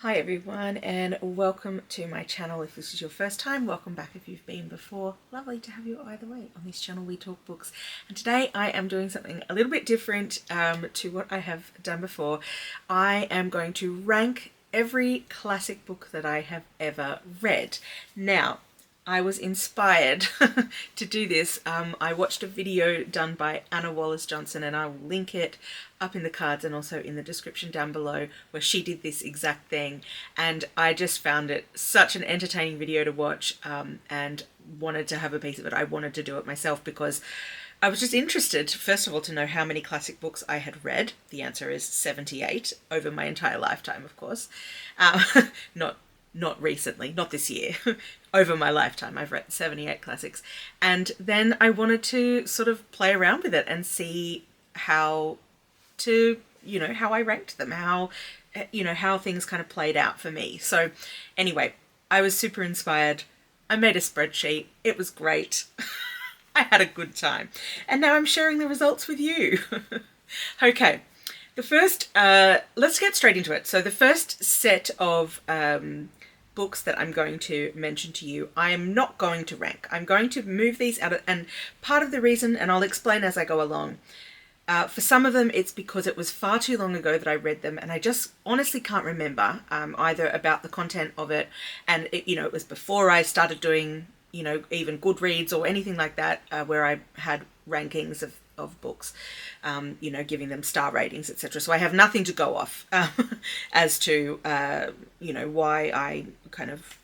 Hi everyone, and welcome to my channel. If this is your first time, welcome back if you've been before. Lovely to have you either way. On this channel we talk books, and today I am doing something a little bit different to what I have done before. I am going to rank every classic book that I have ever read. Now, I was inspired to do this. I watched a video done by Anna Wallace-Johnson, and I will link it up in the cards and also in the description down below, where she did this exact thing. And I just found it such an entertaining video to watch, and wanted to have a piece of it. I wanted to do it myself because I was just interested, first of all, to know how many classic books I had read. The answer is 78 over my entire lifetime, of course. Not recently, not this year. Over my lifetime, I've read 78 classics. And then I wanted to sort of play around with it and see how I ranked them, how things kind of played out for me. So anyway, I was super inspired. I made a spreadsheet. It was great. I had a good time. And now I'm sharing the results with you. Okay. The first, let's get straight into it. So the first set of books that I'm going to mention to you, I am not going to rank. I'm going to move these out and part of the reason, and I'll explain as I go along, for some of them it's because it was far too long ago that I read them, and I just honestly can't remember either about the content of it, and it was before I started doing even Goodreads or anything like that, where I had rankings of books, giving them star ratings, etc. So I have nothing to go off as to why I kind of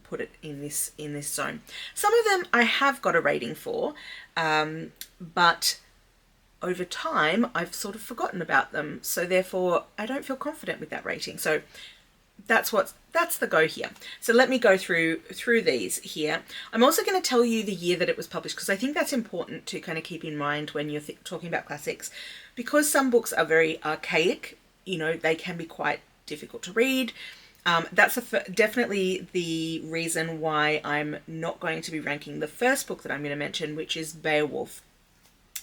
put it in this zone. Some of them I have got a rating for, but over time I've sort of forgotten about them, so therefore I don't feel confident with that rating. So that's the go here. So let me go through these here. I'm also going to tell you the year that it was published, because I think that's important to kind of keep in mind when you're talking about classics, because some books are very archaic. They can be quite difficult to read. That's definitely the reason why I'm not going to be ranking the first book that I'm going to mention, which is Beowulf.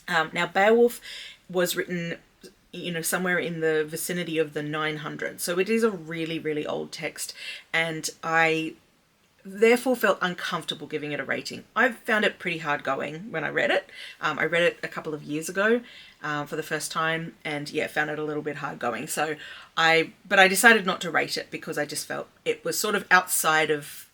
Now, Beowulf was written somewhere in the vicinity of the 900s. So it is a really, really old text, and I therefore felt uncomfortable giving it a rating. I found it pretty hard going when I read it. I read it a couple of years ago for the first time, and yeah, found it a little bit hard going. So but I decided not to rate it because I just felt it was sort of outside of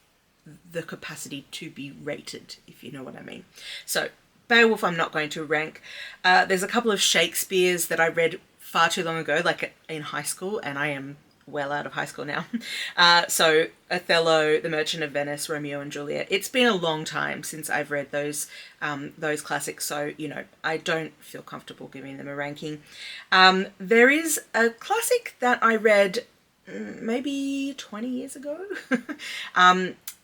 the capacity to be rated, if you know what I mean. So Beowulf I'm not going to rank. There's a couple of Shakespeare's that I read far too long ago, like in high school, and I am well out of high school now. So Othello, The Merchant of Venice, Romeo and Juliet. It's been a long time since I've read those classics, so I don't feel comfortable giving them a ranking. There is a classic that I read maybe 20 years ago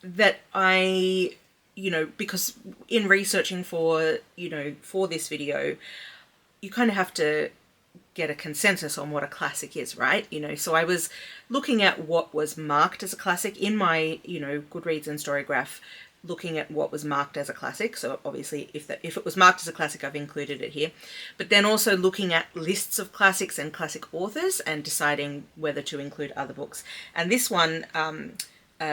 that I because in researching for this video, you kind of have to get a consensus on what a classic is, right? So I was looking at what was marked as a classic in my Goodreads and Storygraph, looking at what was marked as a classic. So obviously if it was marked as a classic, I've included it here, but then also looking at lists of classics and classic authors and deciding whether to include other books. And this one,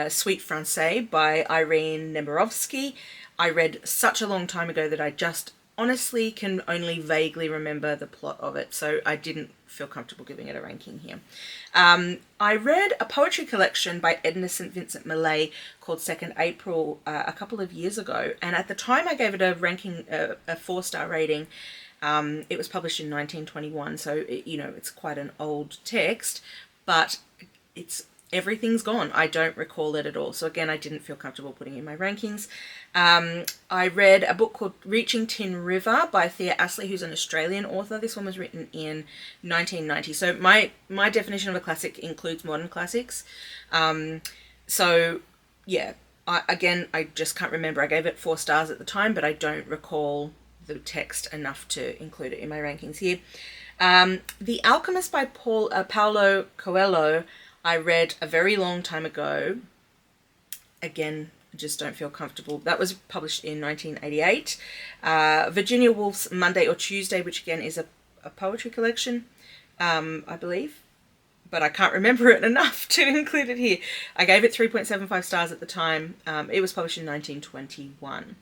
Suite Francais by Irene Nemirovsky, I read such a long time ago that I just honestly can only vaguely remember the plot of it, so I didn't feel comfortable giving it a ranking here. I read a poetry collection by Edna St. Vincent Millay called 2nd April a couple of years ago, and at the time I gave it a ranking, a 4-star rating. It was published in 1921, so it's quite an old text, but everything's gone. I don't recall it at all. So again, I didn't feel comfortable putting in my rankings. I read a book called Reaching Tin River by Thea Astley, who's an Australian author. This one was written in 1990. So my definition of a classic includes modern classics. So yeah, I just can't remember. I gave it 4 stars at the time, but I don't recall the text enough to include it in my rankings here. The Alchemist by Paulo Coelho, I read a very long time ago. Again, I just don't feel comfortable. That was published in 1988. Virginia Woolf's Monday or Tuesday, which again is a poetry collection, I believe. but I can't remember it enough to include it here. I gave it 3.75 stars at the time. It was published in 1921.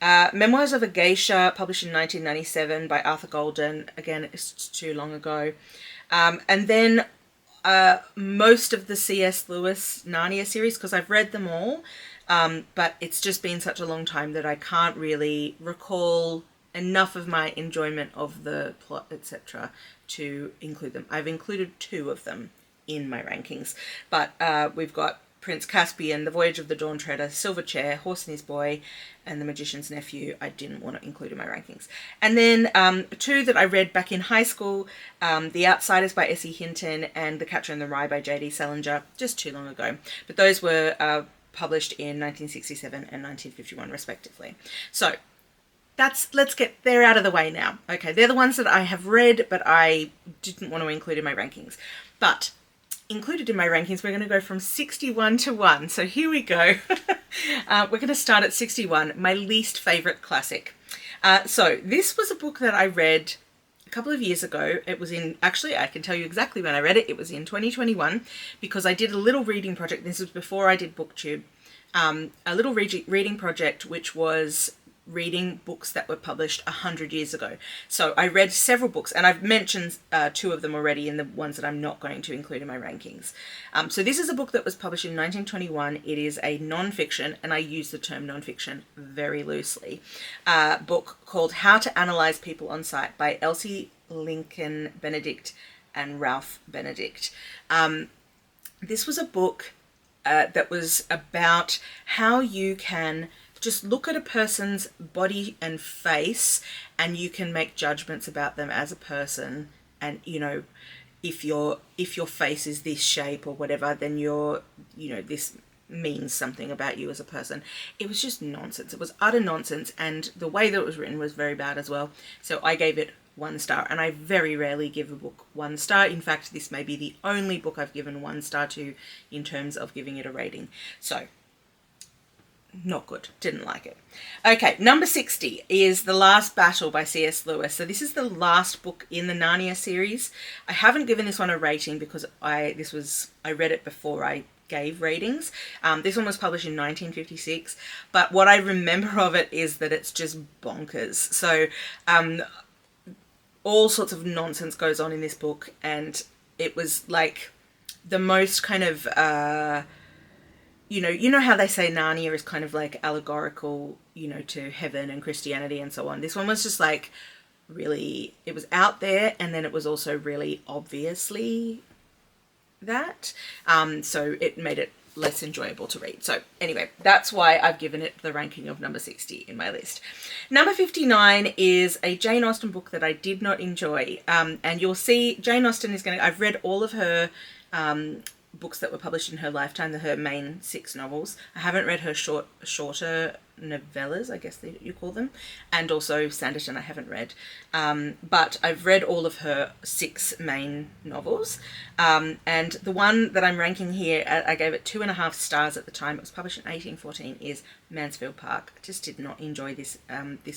Memoirs of a Geisha, published in 1997 by Arthur Golden. Again, it's too long ago. And then most of the C.S. Lewis Narnia series, because I've read them all, but it's just been such a long time that I can't really recall enough of my enjoyment of the plot, etc., to include them. I've included 2 of them in my rankings, but we've got Prince Caspian, The Voyage of the Dawn Treader, Silver Chair, Horse and His Boy, and The Magician's Nephew. I didn't want to include in my rankings. And then 2 that I read back in high school, The Outsiders by S.E. Hinton and The Catcher in the Rye by J.D. Salinger, just too long ago. But those were published in 1967 and 1951 respectively. So let's get they're out of the way now. Okay, they're the ones that I have read, but I didn't want to include in my rankings. But included in my rankings, we're going to go from 61 to 1. So here we go. We're going to start at 61, my least favourite classic. So this was a book that I read a couple of years ago. It was in, actually, I can tell you exactly when I read it. It was in 2021 because I did a little reading project. This was before I did BookTube. A little reading project which was reading books that were published 100 years ago. So I read several books, and I've mentioned 2 of them already in the ones that I'm not going to include in my rankings. So this is a book that was published in 1921. It is a non-fiction, and I use the term non-fiction very loosely, book called How to Analyze People on Sight by Elsie Lincoln Benedict and Ralph Benedict. This was a book that was about how you can just look at a person's body and face and you can make judgments about them as a person. And, you know, if your face is this shape or whatever, then this means something about you as a person. It was just nonsense. It was utter nonsense. And the way that it was written was very bad as well. So I gave it 1 star, and I very rarely give a book 1 star. In fact, this may be the only book I've given 1 star to in terms of giving it a rating. So not good. Didn't like it. Okay, number 60 is The Last Battle by C.S. Lewis. So this is the last book in the Narnia series. I haven't given this one a rating because I read it before I gave ratings. This one was published in 1956, but what I remember of it is that it's just bonkers. So all sorts of nonsense goes on in this book, and it was like the most kind of you know how they say Narnia is kind of like allegorical, to heaven and Christianity and so on. This one was just like really, it was out there, and then it was also really obviously that. So it made it less enjoyable to read. So anyway, that's why I've given it the ranking of number 60 in my list. Number 59 is a Jane Austen book that I did not enjoy. And you'll see Jane Austen I've read all of her books that were published in her lifetime, her main 6 novels. I haven't read her shorter novellas, I guess you call them, and also Sanditon I haven't read. But I've read all of her 6 main novels. And the one that I'm ranking here, I gave it 2.5 stars at the time. It was published in 1814, is Mansfield Park. I just did not enjoy this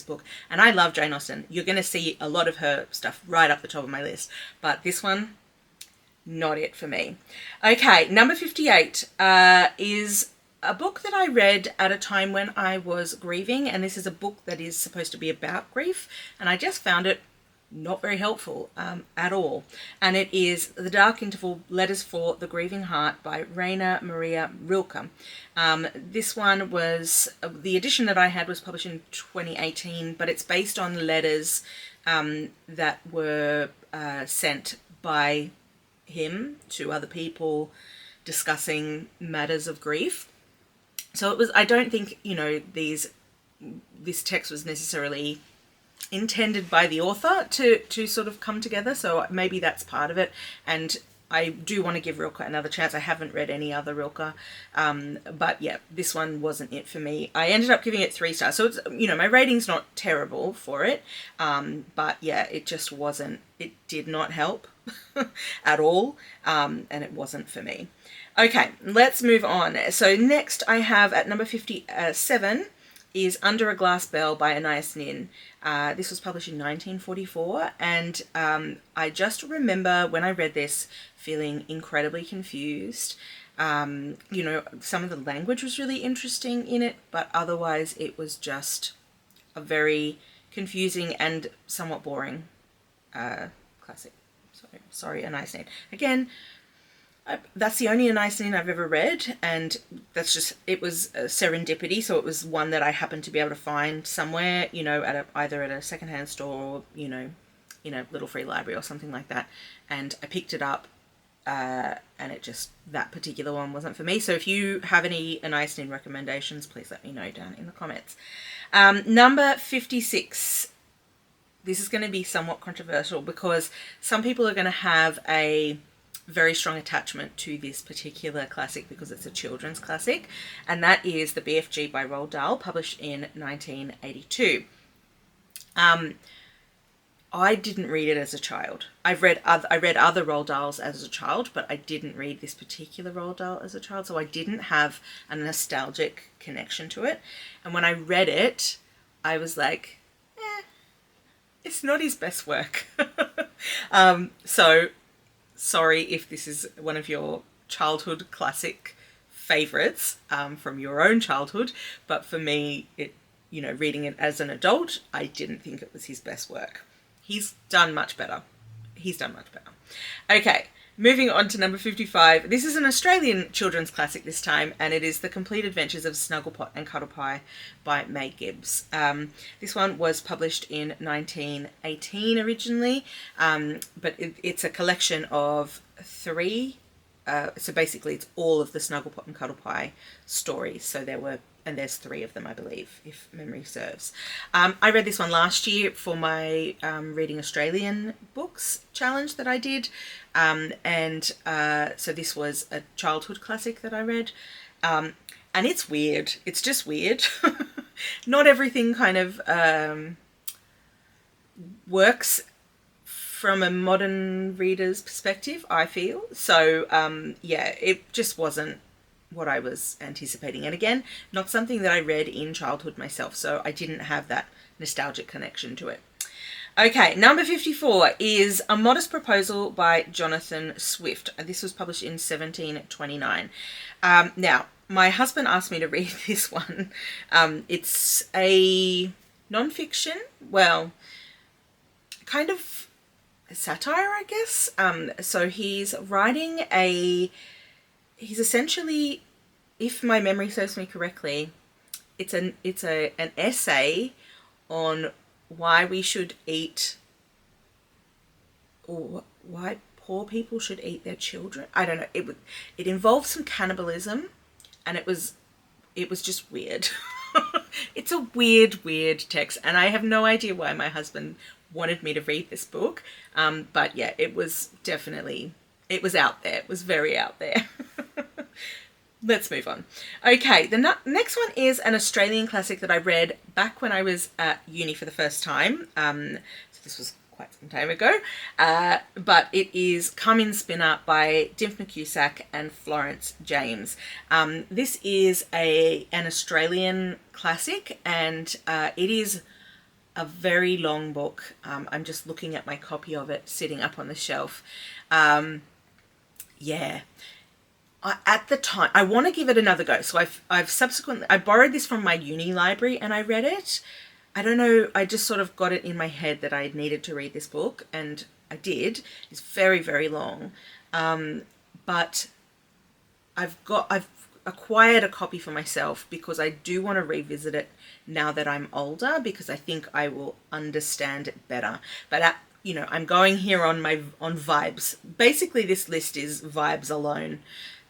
book. And I love Jane Austen. You're going to see a lot of her stuff right up the top of my list. But this one, not it for me. Okay, number 58 is a book that I read at a time when I was grieving, and this is a book that is supposed to be about grief, and I just found it not very helpful at all. And it is The Dark Interval, Letters for the Grieving Heart by Rainer Maria Rilke. This one was, the edition that I had was published in 2018, but it's based on letters that were sent by him to other people discussing matters of grief. So it was, I don't think, this text was necessarily intended by the author to sort of come together. So maybe that's part of it. And I do want to give Rilke another chance. I haven't read any other Rilke. But yeah, this one wasn't it for me. I ended up giving it 3 stars. So it's, my rating's not terrible for it. But yeah, it just wasn't, it did not help at all. And it wasn't for me. Okay, let's move on. So next I have at number 57, is Under a Glass Bell by Anais Nin. This was published in 1944, and I just remember when I read this feeling incredibly confused. You know, some of the language was really interesting in it, but otherwise it was just a very confusing and somewhat boring classic. Sorry, Anais Nin. Again, that's the only Anais Nin I've ever read, and that's just, it was a serendipity, so it was one that I happened to be able to find somewhere, you know, at either at a secondhand store or, you know, in a little free library or something like that, and I picked it up, and it just, that particular one wasn't for me. So if you have any Anais Nin recommendations, please let me know down in the comments. Number 56. This is going to be somewhat controversial because some people are going to have a very strong attachment to this particular classic because it's a children's classic, and that is The BFG by Roald Dahl, published in 1982. I didn't read it as a child. I read other Roald Dahls as a child, but I didn't read this particular Roald Dahl as a child, so I didn't have a nostalgic connection to it. And when I read it, I was like, it's not his best work. So sorry if this is one of your childhood classic favorites from your own childhood, but for me, it, you know, reading it as an adult, I didn't think it was his best work. He's done much better. Okay, moving on to number 55. This is an Australian children's classic this time, and it is The Complete Adventures of Snugglepot and Cuddlepie by May Gibbs. This one was published in 1918 originally, but it's a collection of 3. So basically it's all of the Snugglepot and Cuddlepie stories. So there's 3 of them, I believe, if memory serves. I read this one last year for my Reading Australian Books challenge that I did. So this was a childhood classic that I read. And it's weird. It's just weird. Not everything kind of works from a modern reader's perspective, I feel. So, yeah, it just wasn't what I was anticipating. And again, not something that I read in childhood myself, so I didn't have that nostalgic connection to it. Okay, number 54 is A Modest Proposal by Jonathan Swift. This was published in 1729. Now, my husband asked me to read this one. It's a non-fiction, well, kind of satire, I guess. So he's writing he's essentially, if my memory serves me correctly, it's an essay on why we should eat, or why poor people should eat their children. I don't know. It involved some cannibalism, and it was just weird. It's a weird text, and I have no idea why my husband wanted me to read this book. But yeah, it was definitely, it was out there. It was very out there. Let's move on. Okay, the next one is an Australian classic that I read back when I was at uni for the first time. So this was quite some time ago. But it is Come In Spinner by Dimphna Cusack and Florence James. This is an Australian classic, and it is a very long book. I'm just looking at my copy of it sitting up on the shelf. Yeah. At the time, I want to give it another go. So I've subsequently, I borrowed this from my uni library and I read it. I don't know, I just sort of got it in my head that I needed to read this book, and I did. It's very, very long. But I've acquired a copy for myself because I do want to revisit it now that I'm older, because I think I will understand it better. But you know, I'm going here on vibes. Basically, this list is vibes alone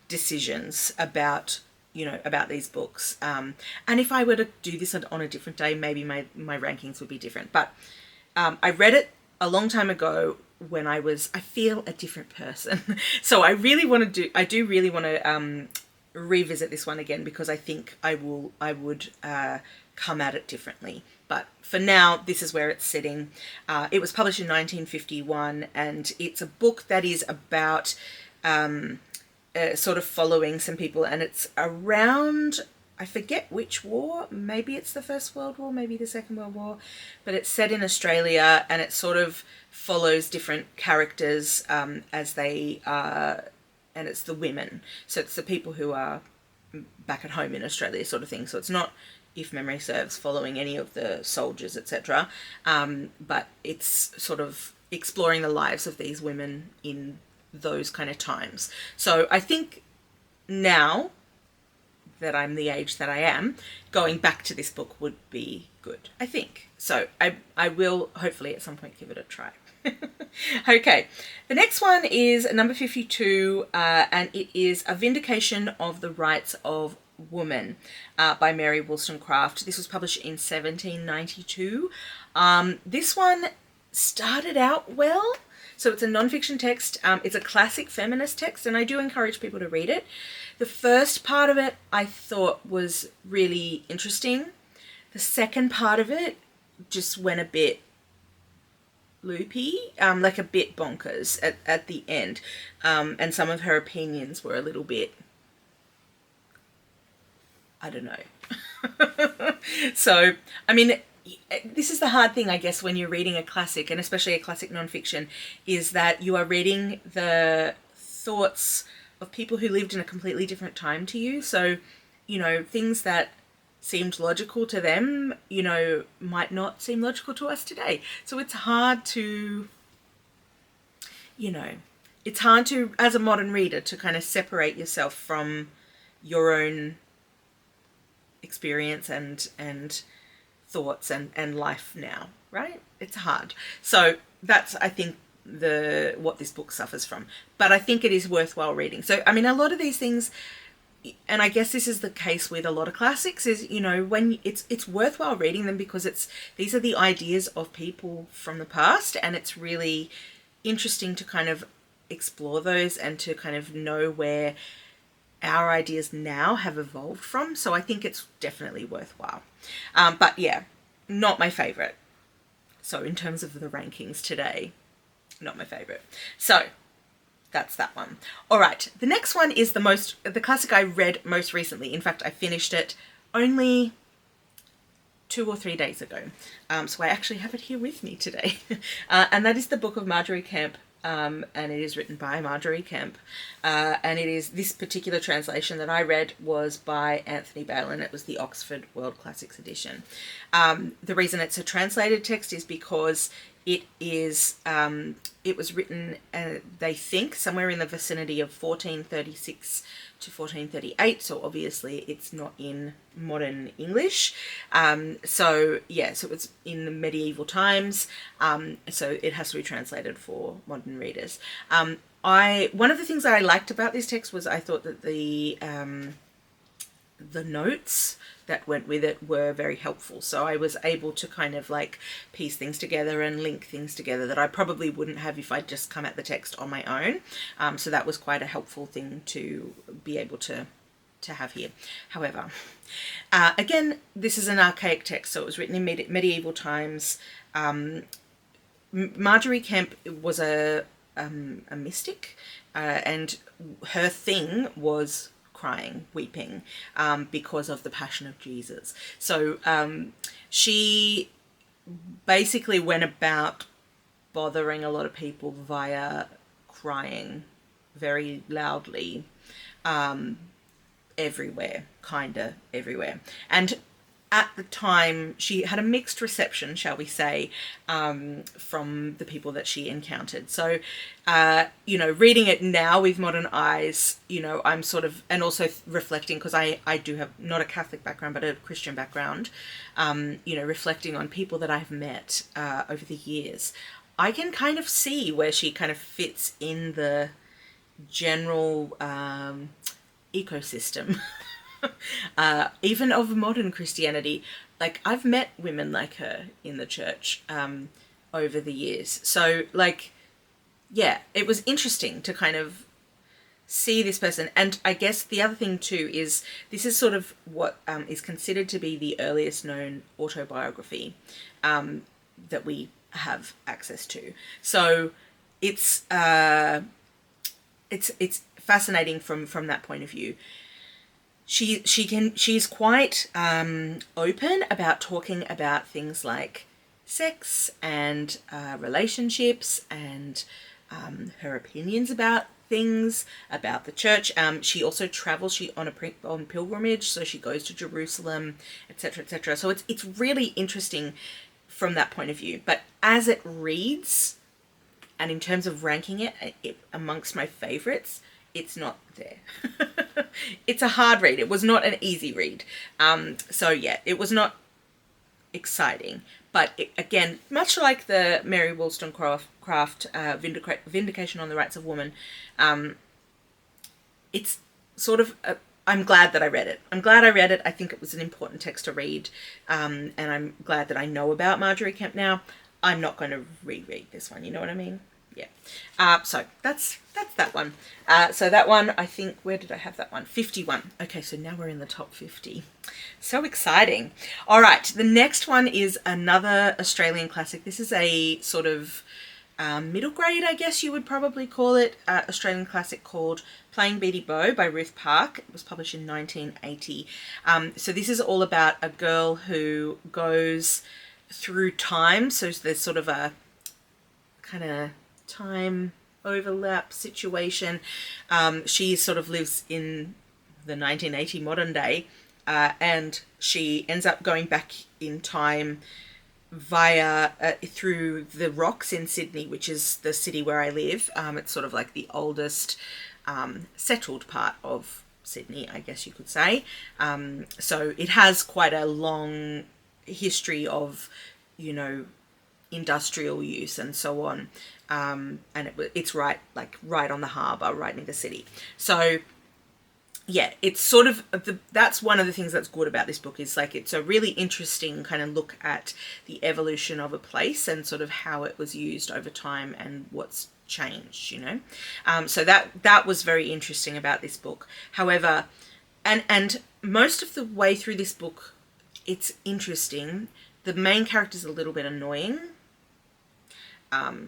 decisions about, you know, about these books. And if I were to do this on a different day, maybe my rankings would be different. But I read it a long time ago when I feel a different person. So I do really want to revisit this one again, because I think I would come at it differently. But for now, this is where it's sitting. It was published in 1951, and it's a book that is about sort of following some people, and it's around I forget which war, maybe it's the First World War, maybe the Second World War, but it's set in Australia, and it sort of follows different characters as they are, and it's the women. So it's the people who are back at home in Australia sort of thing. So it's not, if memory serves, following any of the soldiers, etc. But it's sort of exploring the lives of these women in those kind of times. So I think now that I'm the age that I am, going back to this book would be good, I think. So I will hopefully at some point give it a try. Okay, the next one is number 52, and it is A Vindication of the Rights of Woman by Mary Wollstonecraft. This was published in 1792. This one started out well. So it's a non-fiction text. It's a classic feminist text, and I do encourage people to read it. The first part of it I thought was really interesting. The second part of it just went a bit loopy, like a bit bonkers at the end. And some of her opinions were a little bit, I don't know. So, I mean, this is the hard thing, I guess, when you're reading a classic, and especially a classic nonfiction, is that you are reading the thoughts of people who lived in a completely different time to you. So, you know, things that seemed logical to them, you know, might not seem logical to us today. So it's hard to, you know, it's hard to, as a modern reader, to kind of separate yourself from your own experience and thoughts and life now, right? It's hard. So that's, I think, what this book suffers from. But I think it is worthwhile reading. So, I mean, a lot of these things, and I guess this is the case with a lot of classics, is, you know, when it's worthwhile reading them because these are the ideas of people from the past, and it's really interesting to kind of explore those and to kind of know where our ideas now have evolved from. So I think it's definitely worthwhile. But yeah, not my favorite. So in terms of the rankings today, not my favorite. So that's that one. All right, the next one is the classic I read most recently. In fact, I finished it only 2 or 3 days ago. So I actually have it here with me today. And that is the book of Marjorie Kemp. And it is written by Marjorie Kemp. And it is, this particular translation that I read was by Anthony Balin. It was the Oxford World Classics edition. The reason it's a translated text is because it was written, they think, somewhere in the vicinity of 1436 to 1438. So obviously it's not in modern English. So yeah, so it was in the medieval times. So it has to be translated for modern readers. One of the things that I liked about this text was I thought that the notes that went with it were very helpful. So I was able to kind of like piece things together and link things together that I probably wouldn't have if I'd just come at the text on my own. So that was quite a helpful thing to be able to have here. However, again, this is an archaic text, so it was written in medieval times. Marjorie Kemp was a mystic, and her thing was crying, weeping, because of the Passion of Jesus. So she basically went about bothering a lot of people via crying very loudly, everywhere, kinda everywhere. And at the time, she had a mixed reception, shall we say, from the people that she encountered. So, you know, reading it now with modern eyes, you know, I'm sort of, and also reflecting, because I do have not a Catholic background, but a Christian background, you know, reflecting on people that I've met over the years, I can kind of see where she kind of fits in the general ecosystem. Even of modern Christianity. Like, I've met women like her in the church over the years. So, like, yeah, it was interesting to kind of see this person. And I guess the other thing too is this is sort of what is considered to be the earliest known autobiography that we have access to. So it's fascinating from that point of view. she's quite open about talking about things like sex and relationships and her opinions about things, about the church. She also travels on pilgrimage, so she goes to Jerusalem, etc., etc. So it's really interesting from that point of view. But as it reads, and in terms of ranking it amongst my favorites, it's not there. It's a hard read. It was not an easy read. So yeah, it was not exciting. But again, much like the Mary Wollstonecraft Vindication on the Rights of Woman, it's sort of I'm glad that I read it. I'm glad I read it. I think it was an important text to read, and I'm glad that I know about Marjorie Kemp now. I'm not going to reread this one. You know what I mean? Yeah. So that's that one. So that one, I think, where did I have that one? 51. Okay, so now we're in the top 50. So exciting. All right, the next one is another Australian classic. This is a sort of middle grade, I guess you would probably call it, Australian classic called Playing Beady Bow by Ruth Park. It was published in 1980. So this is all about a girl who goes through time. So there's sort of a kind of time overlap situation. She sort of lives in the 1980 modern day, and she ends up going back in time via through the rocks in Sydney, which is the city where I live. It's sort of like the oldest settled part of Sydney, I guess you could say. So it has quite a long history of, you know, industrial use and so on. And it's right on the harbour, right near the city. So yeah, it's sort of that's one of the things that's good about this book, is like it's a really interesting kind of look at the evolution of a place and sort of how it was used over time and what's changed, you know. So that was very interesting about this book. However, and most of the way through this book, it's interesting. The main character's a little bit annoying.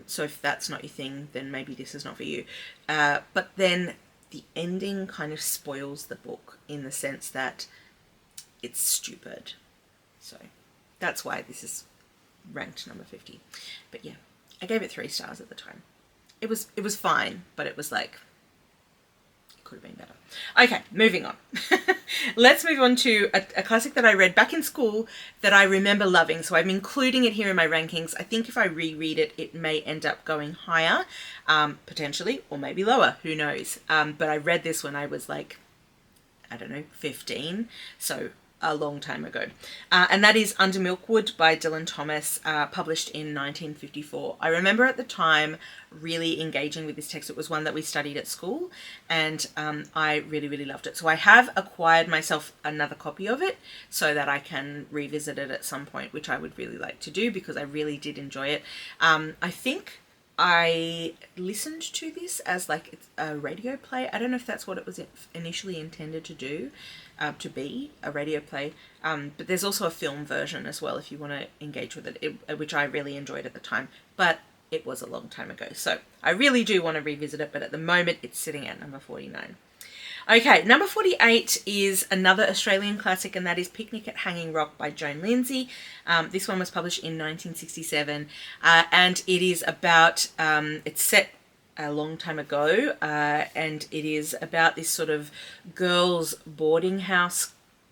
So if that's not your thing, then maybe this is not for you. But then the ending kind of spoils the book in the sense that it's stupid. So that's why this is ranked number 50. But yeah, I gave it 3 stars at the time. It was fine, but it was like, it could have been better. Okay, moving on. Let's move on to a classic that I read back in school that I remember loving. So I'm including it here in my rankings. I think if I reread it, it may end up going higher, potentially, or maybe lower. Who knows? But I read this when I was like, I don't know, 15. So a long time ago. And that is Under Milkwood by Dylan Thomas, published in 1954. I remember at the time really engaging with this text. It was one that we studied at school, and I really, really loved it. So I have acquired myself another copy of it so that I can revisit it at some point, which I would really like to do because I really did enjoy it. I think I listened to this as like a radio play. I don't know if that's what it was initially intended to do, to be a radio play. But there's also a film version as well if you want to engage with it, which I really enjoyed at the time. But it was a long time ago. So I really do want to revisit it, but at the moment it's sitting at number 49. Okay, number 48 is another Australian classic, and that is Picnic at Hanging Rock by Joan Lindsay. This one was published in 1967, and it is about, it's set a long time ago, and it is about this sort of girls' boarding house,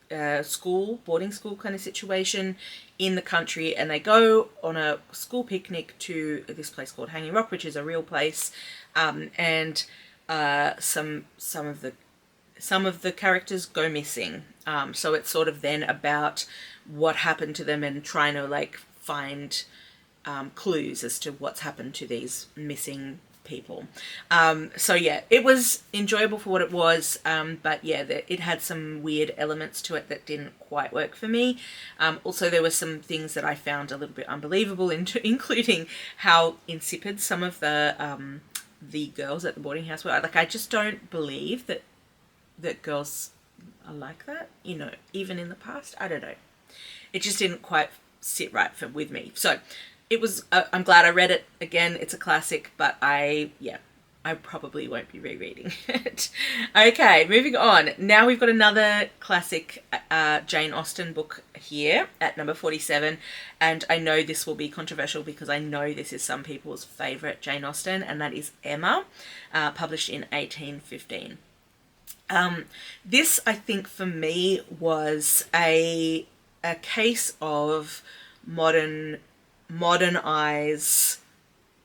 boarding school kind of situation in the country, and they go on a school picnic to this place called Hanging Rock, which is a real place, and some of the characters go missing. So it's sort of then about what happened to them and trying to like find clues as to what's happened to these missing people. So yeah, it was enjoyable for what it was, but yeah, it had some weird elements to it that didn't quite work for me. Also, there were some things that I found a little bit unbelievable, including how insipid some of the girls at the boarding house were. Like, I just don't believe that girls are like that, you know, even in the past. I don't know. It just didn't quite sit right with me. So it was, I'm glad I read it. Again, it's a classic, but I probably won't be rereading it. Okay, moving on. Now we've got another classic Jane Austen book here at number 47. And I know this will be controversial because I know this is some people's favourite Jane Austen, and that is Emma, published in 1815. This, I think, for me was a case of modern eyes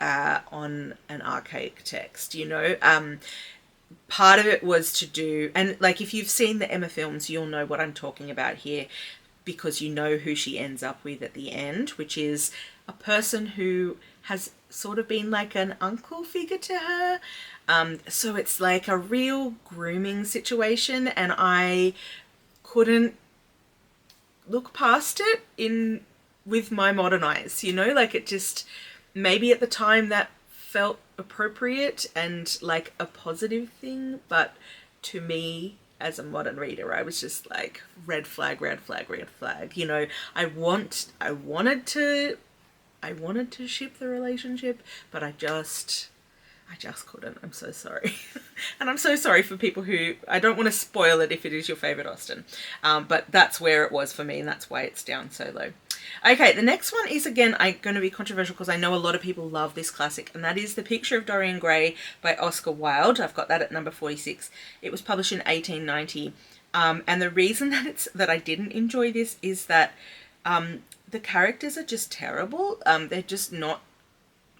on an archaic text, you know. Part of it was to do, and like if you've seen the Emma films, you'll know what I'm talking about here, because you know who she ends up with at the end, which is a person who has sort of been like an uncle figure to her. So it's like a real grooming situation, and I couldn't look past it with my modern eyes, you know, like it just, maybe at the time that felt appropriate and like a positive thing, but to me as a modern reader, I was just like, red flag, red flag, red flag. You know, I wanted to ship the relationship, but I just couldn't. I'm so sorry. And I'm so sorry for people who, I don't want to spoil it if it is your favourite Austen. But that's where it was for me, and that's why it's down so low. Okay, the next one is, again, going to be controversial because I know a lot of people love this classic, and that is The Picture of Dorian Gray by Oscar Wilde. I've got that at number 46. It was published in 1890. And the reason that I didn't enjoy this is that the characters are just terrible. They're just not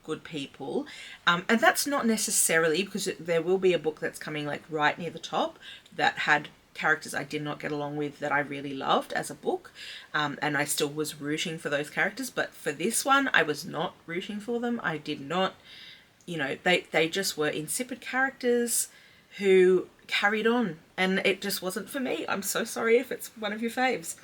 good people, and that's not necessarily because there will be a book that's coming like right near the top that had characters I did not get along with that I really loved as a book, and I still was rooting for those characters, but for this one I was not rooting for them. I did not, you know, they just were insipid characters who carried on, and it just wasn't for me. I'm so sorry if it's one of your faves.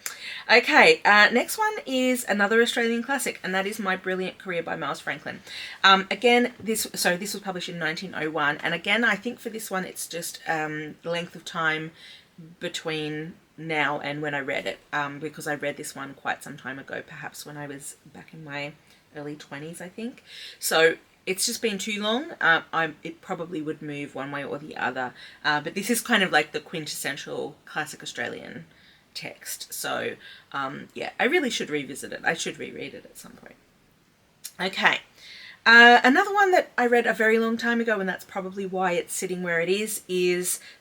Okay, next one is another Australian classic, and that is My Brilliant Career by Miles Franklin. Again, this was published in 1901, and again, I think for this one it's just the length of time between now and when I read it, because I read this one quite some time ago, perhaps when I was back in my early 20s, I think. So it's just been too long. It probably would move one way or the other. But this is kind of like the quintessential classic Australian text. So, yeah, I really should revisit it. I should reread it at some point. Okay. Another one that I read a very long time ago, and that's probably why it's sitting where it is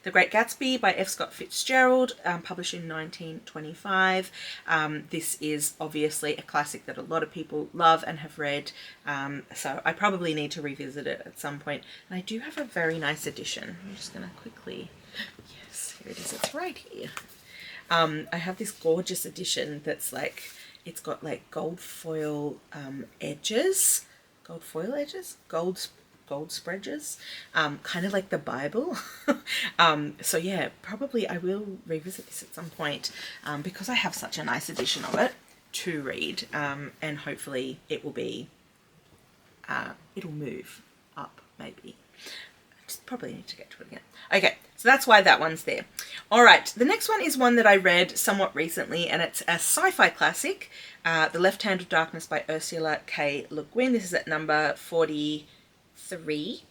The Great Gatsby by F. Scott Fitzgerald, published in 1925. This is obviously a classic that a lot of people love and have read, so I probably need to revisit it at some point. And I do have a very nice edition. I'm just going to quickly... Yes, here it is. It's right here. I have this gorgeous edition that's like... It's got like gold foil edges... Gold foil edges, gold spreads, kind of like the Bible. So yeah, probably I will revisit this at some point, because I have such a nice edition of it to read, and hopefully it will be, it'll move up maybe. I just probably need to get to it again. Okay, so that's why that one's there. All right, the next one is one that I read somewhat recently, and it's a sci-fi classic, The Left Hand of Darkness by Ursula K. Le Guin. This is at number 43,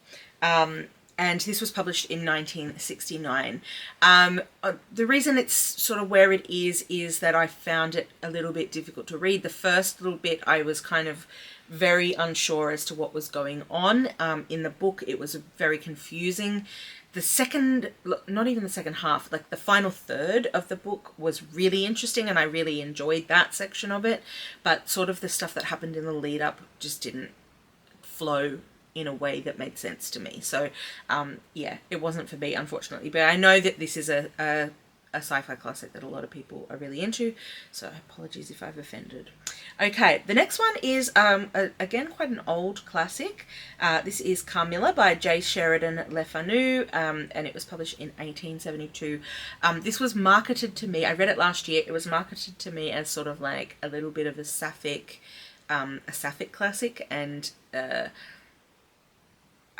and this was published in 1969. The reason it's sort of where it is that I found it a little bit difficult to read. The first little bit I was kind of very unsure as to what was going on. In the book it was very confusing. The second, not even the second half, like the final third of the book was really interesting, and I really enjoyed that section of it, but sort of the stuff that happened in the lead up just didn't flow in a way that made sense to me. So yeah, it wasn't for me, unfortunately, but I know that this is a sci-fi classic that a lot of people are really into, so apologies if I've offended. Okay, the next one is, again, quite an old classic. This is Carilla by J. Sheridan Le Fanu, and it was published in 1872. This was marketed to me, I read it last year, it was marketed to me as sort of like a little bit of a sapphic classic, and I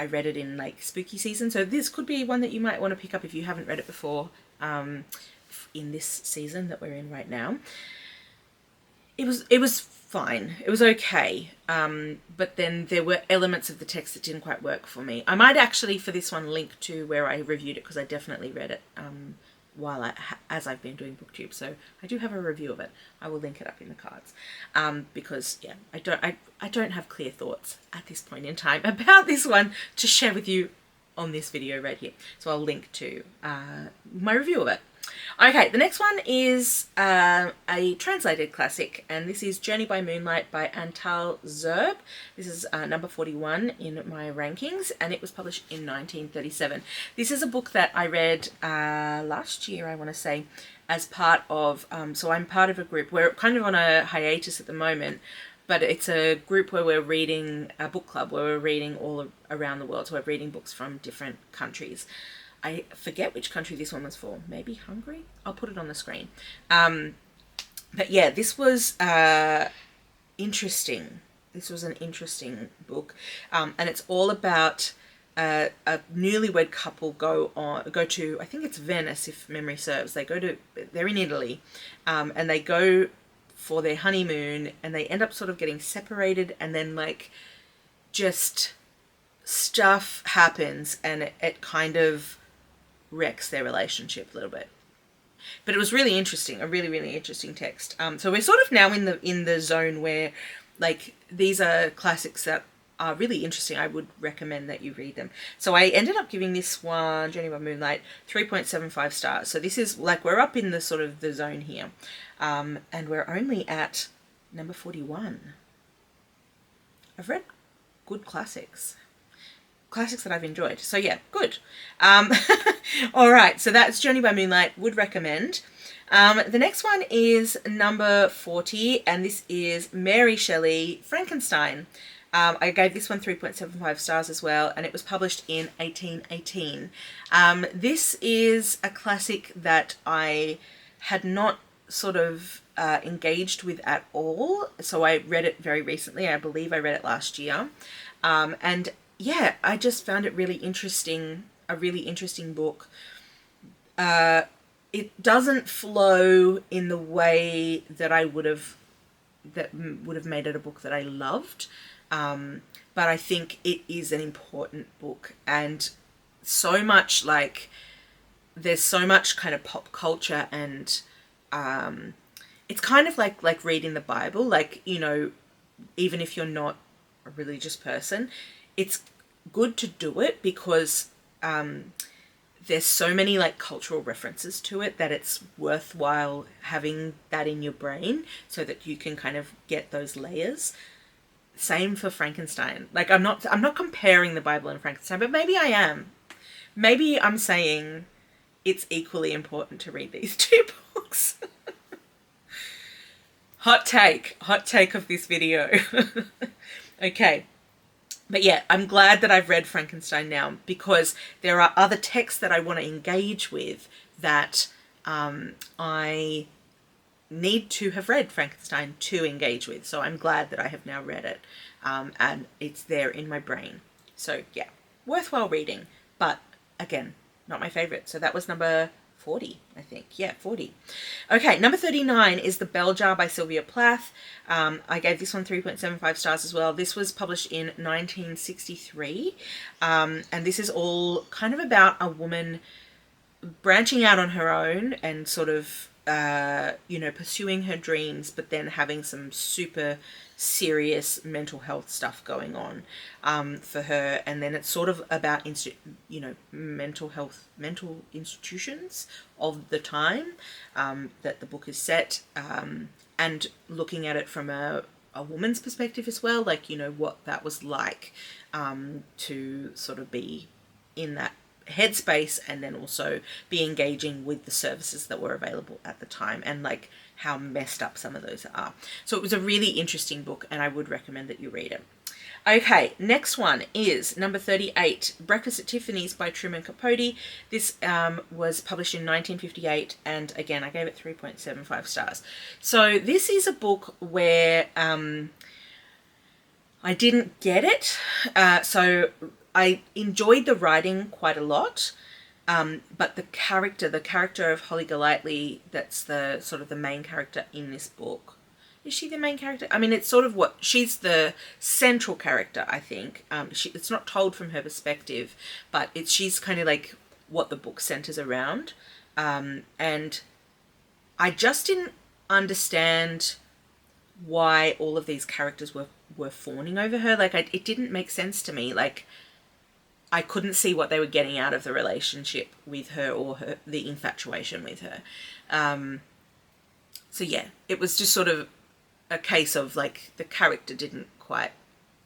read it in like spooky season, so this could be one that you might want to pick up if you haven't read it before, in this season that we're in right now. It was fine. It was okay. But then there were elements of the text that didn't quite work for me. I might actually, for this one, link to where I reviewed it, because I definitely read it as I've been doing BookTube. So I do have a review of it. I will link it up in the cards. Because yeah, I don't have clear thoughts at this point in time about this one to share with you on this video right here. So I'll link to my review of it. Okay, the next one is a translated classic, and this is Journey by Moonlight by Antal Zerb. This is number 41 in my rankings, and it was published in 1937. This is a book that I read last year, I want to say, as part of, so I'm part of a group. We're kind of on a hiatus at the moment, but it's a group where we're reading, a book club, where we're reading all around the world. So we're reading books from different countries. I forget which country this one was for. Maybe Hungary? I'll put it on the screen. But yeah, this was interesting. This was an interesting book. And it's all about a newlywed couple go to, I think it's Venice, if memory serves. They're in Italy, and they go for their honeymoon, and they end up sort of getting separated, and then like just stuff happens, and it kind of wrecks their relationship a little bit. But it was really interesting, a really, really interesting text. So we're sort of now in the zone where, like, these are classics that are really interesting. I would recommend that you read them. So I ended up giving this one, Journey by Moonlight, 3.75 stars. So this is, like, we're up in the sort of the zone here. And we're only at number 41. I've read good classics that I've enjoyed. So yeah, good. All right, so that's Journey by Moonlight, would recommend. The next one is number 40, and this is Mary Shelley, Frankenstein. I gave this one 3.75 stars as well, and it was published in 1818. This is a classic that I had not sort of engaged with at all. So I read it very recently. I believe I read it last year. And yeah, I just found it really interesting, a really interesting book. It doesn't flow in the way that would have made it a book that I loved. But I think it is an important book, and so much, like, there's so much kind of pop culture, and it's kind of like reading the Bible. Like, you know, even if you're not a religious person, it's good to do it, because there's so many like cultural references to it that it's worthwhile having that in your brain so that you can kind of get those layers. Same for Frankenstein. Like, I'm not comparing the Bible and Frankenstein, but maybe I am. Maybe I'm saying it's equally important to read these two books. Hot take of this video. Okay. But yeah, I'm glad that I've read Frankenstein now, because there are other texts that I want to engage with that I need to have read Frankenstein to engage with. So I'm glad that I have now read it, and it's there in my brain. So yeah, worthwhile reading, but again, not my favorite. So that was number 40, I think. Yeah, 40. Okay, number 39 is The Bell Jar by Sylvia Plath. I gave this one 3.75 stars as well. This was published in 1963. And this is all kind of about a woman branching out on her own and sort of, you know, pursuing her dreams, but then having some super serious mental health stuff going on for her. And then it's sort of about mental institutions of the time that the book is set, and looking at it from a woman's perspective as well, like, you know, what that was like to sort of be in that headspace, and then also be engaging with the services that were available at the time, and like how messed up some of those are. So it was a really interesting book, and I would recommend that you read it. Okay, next one is number 38, Breakfast at Tiffany's by Truman Capote. This was published in 1958, and again, I gave it 3.75 stars. So this is a book where I didn't get it. So I enjoyed the writing quite a lot, but the character of Holly Golightly, that's the sort of the main character in this book, Is she the main character? I mean, it's sort of what, she's the central character, I think. It's not told from her perspective, but she's kind of like what the book centers around. And I just didn't understand why all of these characters were fawning over her. Like, it didn't make sense to me. Like, I couldn't see what they were getting out of the relationship with her or the infatuation with her. So yeah, it was just sort of a case of like the character didn't quite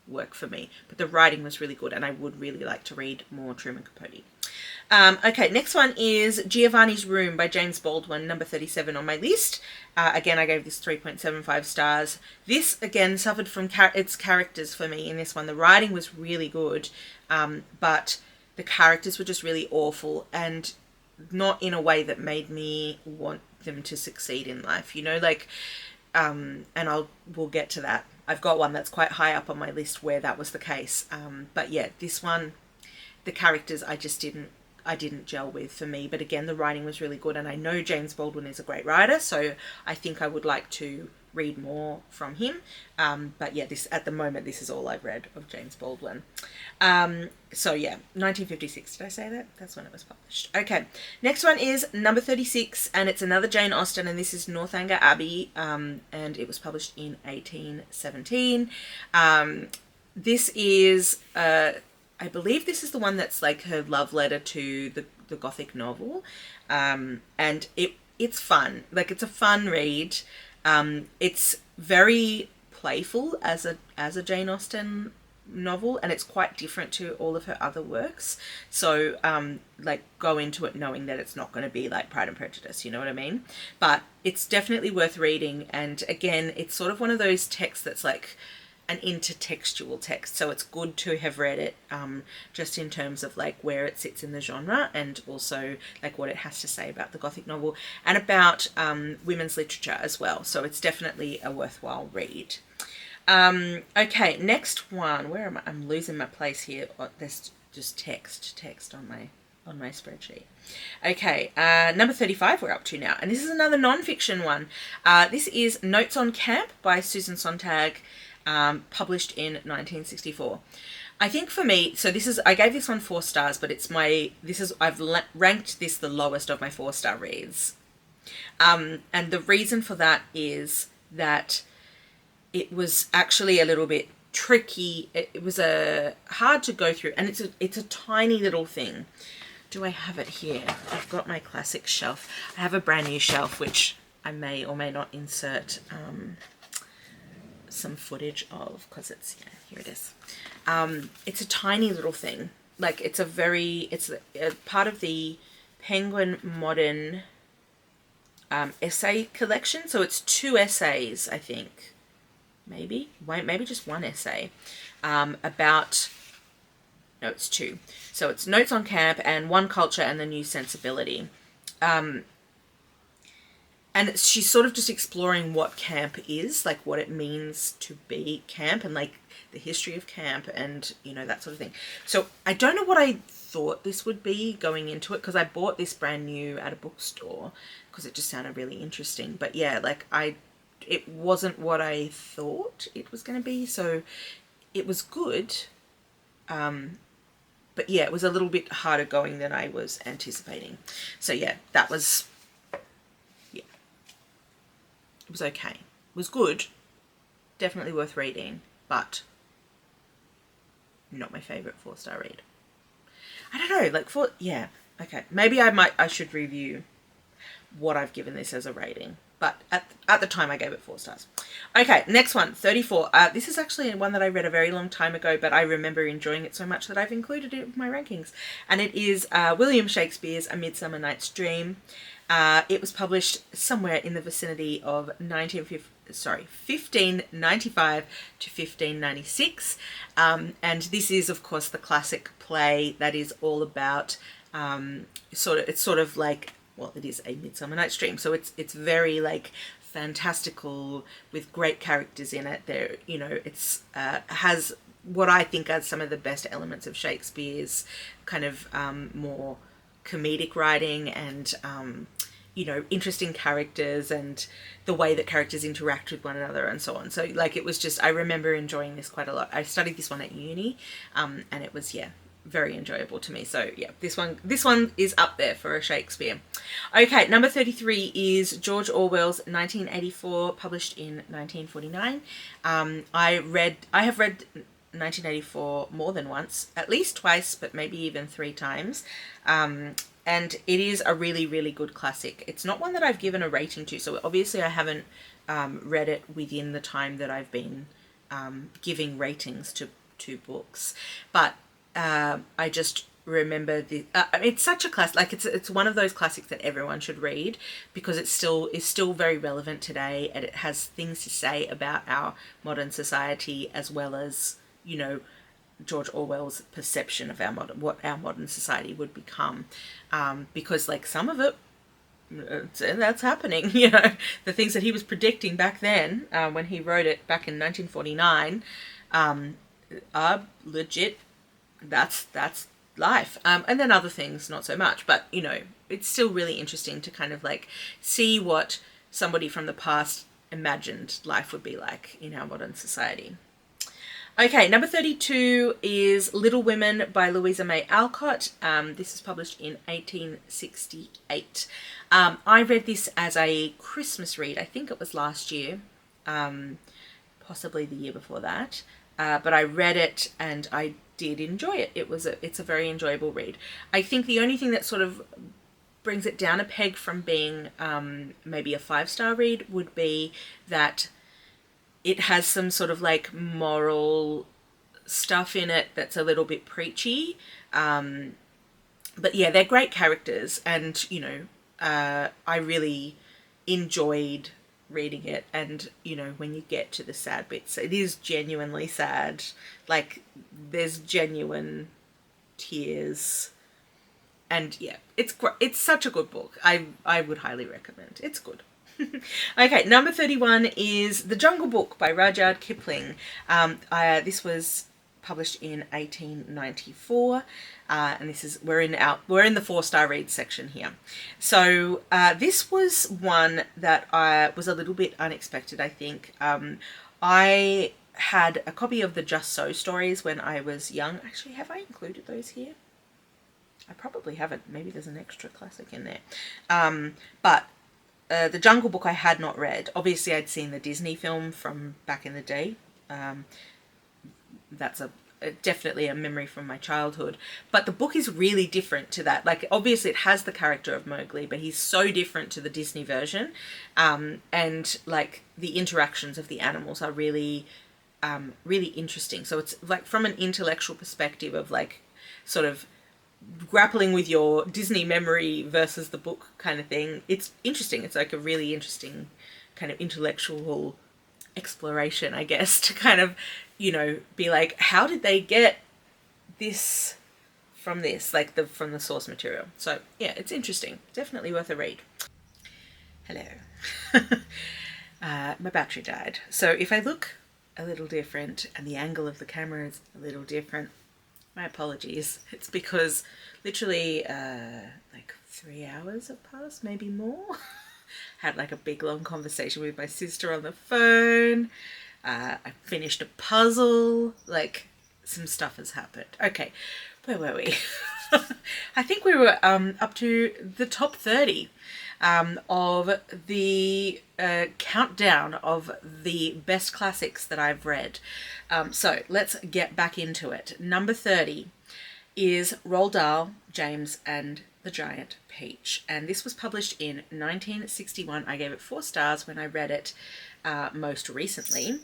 work for me, but the writing was really good, and I would really like to read more Truman Capote. Okay, next one is Giovanni's Room by James Baldwin, number 37 on my list. Again, I gave this 3.75 stars. This, again, suffered from its characters for me in this one. The writing was really good, but the characters were just really awful, and not in a way that made me want them to succeed in life, you know, like, and we'll get to that. I've got one that's quite high up on my list where that was the case. But yeah, this one, the characters I didn't gel with for me. But again, the writing was really good, and I know James Baldwin is a great writer, so I think I would like to read more from him. But yeah, at the moment, this is all I've read of James Baldwin. So yeah, 1956, did I say that? That's when it was published. Okay, next one is number 36, and it's another Jane Austen, and this is Northanger Abbey, and it was published in 1817. This is, I believe this is the one that's like her love letter to the Gothic novel, and it's fun. Like, it's a fun read. It's very playful as a Jane Austen novel, and it's quite different to all of her other works. So, like, go into it knowing that it's not going to be like Pride and Prejudice, you know what I mean? But it's definitely worth reading, and again, it's sort of one of those texts that's like an intertextual text, so it's good to have read it just in terms of like where it sits in the genre, and also like what it has to say about the Gothic novel and about women's literature as well. So it's definitely a worthwhile read. Okay, next one. Where am I? I'm losing my place here. Oh, there's just text on my spreadsheet. Okay, number 35 we're up to now, and this is another non-fiction one. This is Notes on Camp by Susan Sontag, published in 1964. I think for me, so I gave this one 4 stars, but I've ranked this the lowest of my 4-star reads. And the reason for that is that it was actually a little bit tricky. It was hard to go through, and it's a tiny little thing. Do I have it here? I've got my classic shelf. I have a brand new shelf, which I may or may not insert some footage of, because here it is. It's a tiny little thing. Like, it's a part of the Penguin Modern essay collection. So it's 2 essays, I think. Maybe just 1 essay about, no, it's 2. So it's Notes on Camp and One Culture and the New Sensibility. And she's sort of just exploring what camp is, like what it means to be camp, and like the history of camp, and, you know, that sort of thing. So I don't know what I thought this would be going into it, because I bought this brand new at a bookstore because it just sounded really interesting. But yeah, like it wasn't what I thought it was going to be. So it was good. But yeah, it was a little bit harder going than I was anticipating. So yeah, it was okay. It was good. Definitely worth reading, but not my favourite 4-star read. I don't know, like, okay. Maybe I should review what I've given this as a rating, but at the time I gave it 4 stars. Okay, next one, 34. This is actually one that I read a very long time ago, but I remember enjoying it so much that I've included it in my rankings. And it is William Shakespeare's A Midsummer Night's Dream. It was published somewhere in the vicinity of 1595 to 1596. And this is, of course, the classic play that is all about it's sort of like, well, it is A Midsummer Night's Dream, so it's very like fantastical with great characters in it. There, you know, it's has what I think are some of the best elements of Shakespeare's kind of more comedic writing, and you know, interesting characters and the way that characters interact with one another and so on. So like it was just, I remember enjoying this quite a lot. I studied this one at uni, and it was, yeah, very enjoyable to me. So yeah, this one is up there for a Shakespeare. Okay, number 33 is George Orwell's 1984, published in 1949. I have read 1984 more than once, at least twice, but maybe even 3 times. And it is a really, really good classic. It's not one that I've given a rating to, so obviously I haven't read it within the time that I've been giving ratings to books. But I just remember it's such a classic. Like it's one of those classics that everyone should read, because it is still very relevant today, and it has things to say about our modern society, as well as, you know, George Orwell's perception of what our modern society would become, because like some of it, that's happening. You know, the things that he was predicting back then, when he wrote it back in 1949, are legit. That's life. And then other things not so much, but you know, it's still really interesting to kind of like see what somebody from the past imagined life would be like in our modern society. Okay, number 32 is Little Women by Louisa May Alcott. This was published in 1868. I read this as a Christmas read. I think it was last year, possibly the year before that. But I read it and I did enjoy it. It's a very enjoyable read. I think the only thing that sort of brings it down a peg from being maybe a 5-star read would be that it has some sort of like moral stuff in it that's a little bit preachy. But yeah, they're great characters, and, you know, I really enjoyed reading it. And, you know, when you get to the sad bits, it is genuinely sad. Like, there's genuine tears. And yeah, it's such a good book. I would highly recommend. It's good. Okay, number 31 is The Jungle Book by Rudyard Kipling. This was published in 1894, and this is we're in the 4-star read section here. So this was one that was a little bit unexpected, I think. I had a copy of the Just So stories when I was young. Actually, have I included those here? I probably haven't. Maybe there's an extra classic in there. But The Jungle Book I had not read. Obviously, I'd seen the Disney film from back in the day. That's definitely a memory from my childhood. But the book is really different to that. Like, obviously, it has the character of Mowgli, but he's so different to the Disney version. And, like, the interactions of the animals are really, really interesting. So it's, like, from an intellectual perspective of, like, sort of grappling with your Disney memory versus the book kind of thing. It's interesting. It's like a really interesting kind of intellectual exploration, I guess, to kind of, you know, be like, how did they get this from this, like from the source material? So yeah, it's interesting. Definitely worth a read. Hello. My battery died. So if I look a little different and the angle of the camera is a little different, my apologies. It's because literally like 3 hours have passed, maybe more. Had like a big long conversation with my sister on the phone. I finished a puzzle. Like, some stuff has happened. Okay, where were we? I think we were up to the top 30 of the countdown of the best classics that I've read. So let's get back into it. Number 30 is Roald Dahl, James and the Giant Peach. And this was published in 1961. I gave it 4 stars when I read it most recently.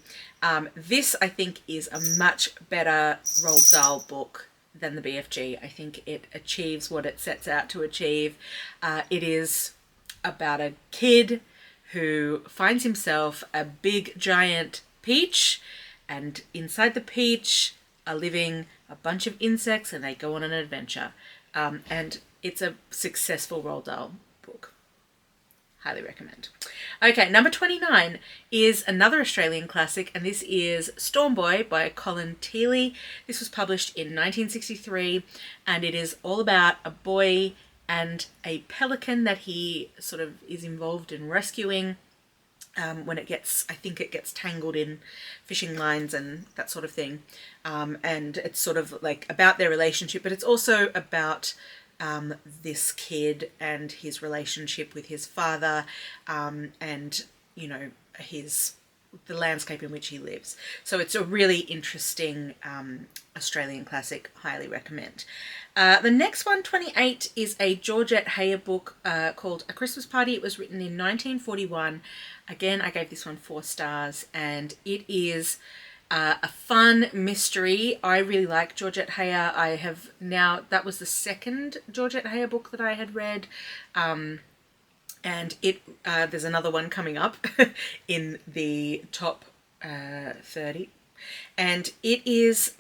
This, I think, is a much better Roald Dahl book than the BFG. I think it achieves what it sets out to achieve. It is about a kid who finds himself a big giant peach, and inside the peach are living a bunch of insects, and they go on an adventure. And it's a successful Roald Dahl book. Highly recommend. Okay, number 29 is another Australian classic, and this is Storm Boy by Colin Teeley. This was published in 1963, and it is all about a boy and a pelican that he sort of is involved in rescuing. When I think it gets tangled in fishing lines and that sort of thing. And it's sort of like about their relationship, but it's also about this kid and his relationship with his father, and, you know, the landscape in which he lives. So it's a really interesting Australian classic, highly recommend. The next one, 28, is a Georgette Heyer book called A Christmas Party. It was written in 1941. Again, I gave this one 4 stars, and it is a fun mystery. I really like Georgette Heyer. That was the second Georgette Heyer book that I had read. And there's another one coming up in the top 30. And it is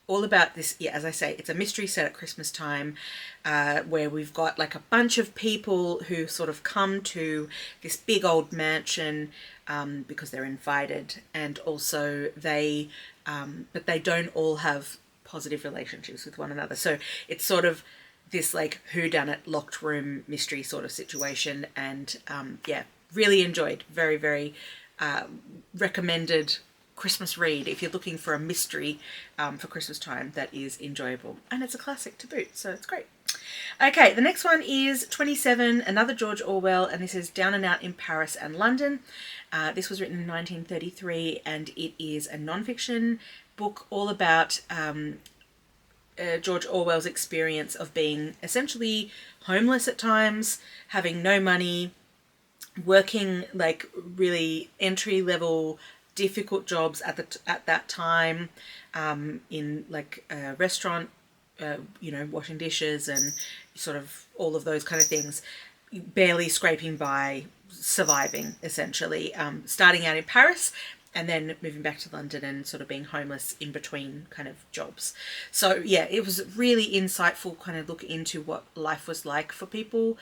all about this, as I say, it's a mystery set at Christmas time, where we've got like a bunch of people who sort of come to this big old mansion because they're invited, and also but they don't all have positive relationships with one another. So it's sort of this like whodunit locked room mystery sort of situation, and really enjoyed. Very, very recommended Christmas read if you're looking for a mystery for Christmas time that is enjoyable, and it's a classic to boot, so it's great. Okay, the next one is 27, another George Orwell, and this is Down and Out in Paris and London. This was written in 1933, and it is a non-fiction book all about George Orwell's experience of being essentially homeless at times, having no money, working like really entry-level difficult jobs at that time, in like a restaurant, washing dishes and sort of all of those kind of things, barely scraping by, surviving essentially, starting out in Paris and then moving back to London and sort of being homeless in between kind of jobs. So yeah, it was really insightful kind of look into what life was like for people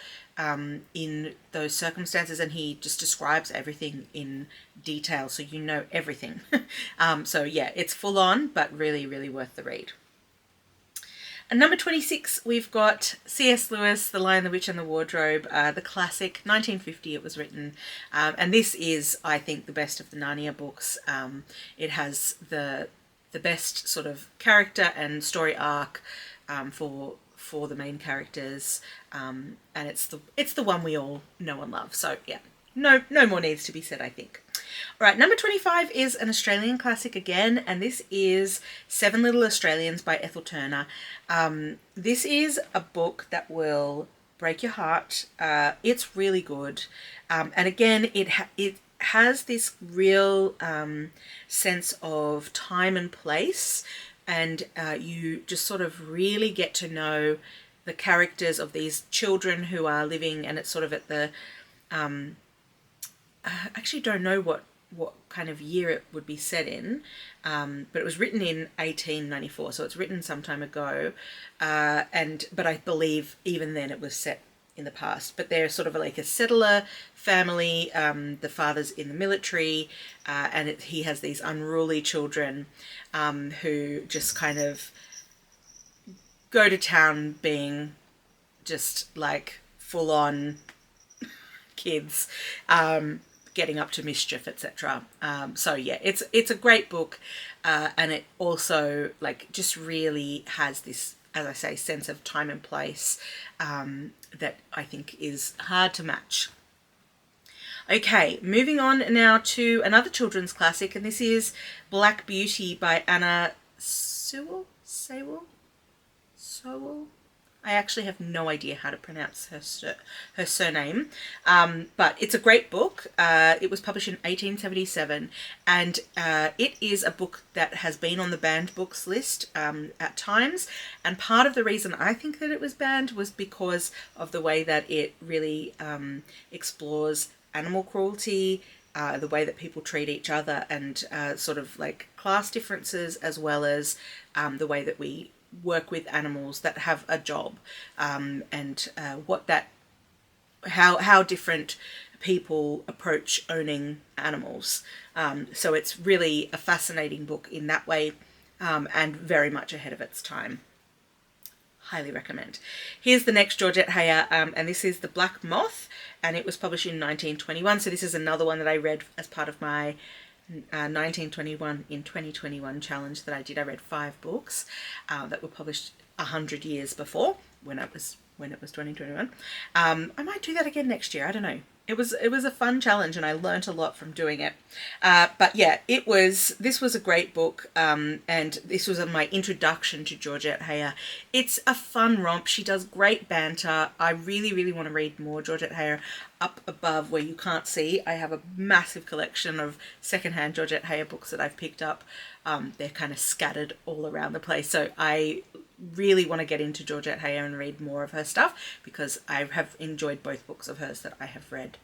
in those circumstances, and he just describes everything in detail, so you know everything. So yeah, it's full on, but really, really worth the read. And number 26, we've got C.S. Lewis, The Lion, the Witch and the Wardrobe, the classic, 1950 it was written. And this is, I think, the best of the Narnia books. It has the best sort of character and story arc for the main characters. And it's the one we all know and love. So yeah, no more needs to be said, I think. All right, number 25 is an Australian classic again, and this is Seven Little Australians by Ethel Turner. This is a book that will break your heart. It's really good. And again, it has this real sense of time and place, and you just sort of really get to know the characters of these children who are living, and it's sort of at the... I actually don't know what kind of year it would be set in, but it was written in 1894, so it's written some time ago, but I believe even then it was set in the past. But they're sort of like a settler family. The father's in the military, and he has these unruly children who just kind of go to town being just like full-on kids, getting up to mischief, etc. So yeah, it's a great book, and it also like just really has this, as I say, sense of time and place that I think is hard to match. Okay, moving on now to another children's classic, and this is Black Beauty by Anna Sewell. I actually have no idea how to pronounce her surname, but it's a great book. It was published in 1877, and it is a book that has been on the banned books list at times, and part of the reason I think that it was banned was because of the way that it really explores animal cruelty, the way that people treat each other, and sort of like class differences, as well as the way that we work with animals that have a job, and how different people approach owning animals. So it's really a fascinating book in that way, and very much ahead of its time. highly recommend. Here's the next Georgette Heyer, and this is The Black Moth, and it was published in 1921. So this is another one that I read as part of my 1921 in 2021 challenge that I did. I read 5 books that were published 100 years before, when it was 2021. I might do that again next year. I don't know. It was a fun challenge, and I learnt a lot from doing it. But yeah, this was a great book, and this was my introduction to Georgette Heyer. It's a fun romp. She does great banter. I really, really want to read more Georgette Heyer. Up above where you can't see, I have a massive collection of secondhand Georgette Heyer books that I've picked up. They're kind of scattered all around the place. So I really want to get into Georgette Heyer and read more of her stuff, because I have enjoyed both books of hers that I have read,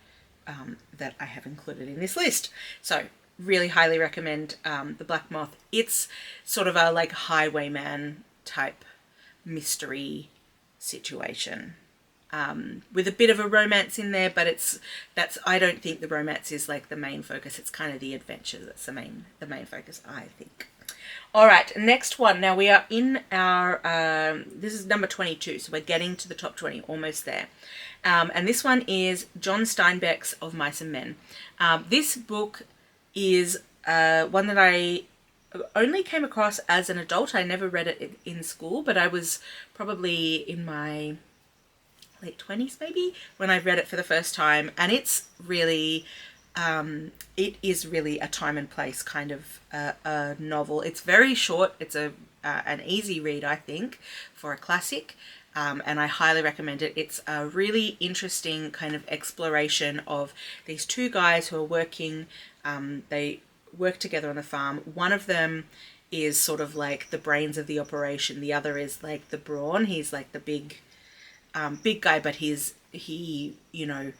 that I have included in this list. So really highly recommend The Black Moth. It's sort of a like highwayman type mystery situation, with a bit of a romance in there, but I don't think the romance is like the main focus. It's kind of the adventure that's the main focus, I think. All right, next one. Now we are in our, this is number 22, so we're getting to the top 20, almost there. And this one is John Steinbeck's Of Mice and Men. This book is one that I only came across as an adult. I never read it in school, but I was probably in my late 20s maybe when I read it for the first time, and it's really... it is really a time and place kind of a novel. It's very short. It's an easy read, I think, for a classic, and I highly recommend it. It's a really interesting kind of exploration of these two guys who are working. They work together on a farm. One of them is sort of like the brains of the operation. The other is like the brawn. He's like the big guy, but he you know,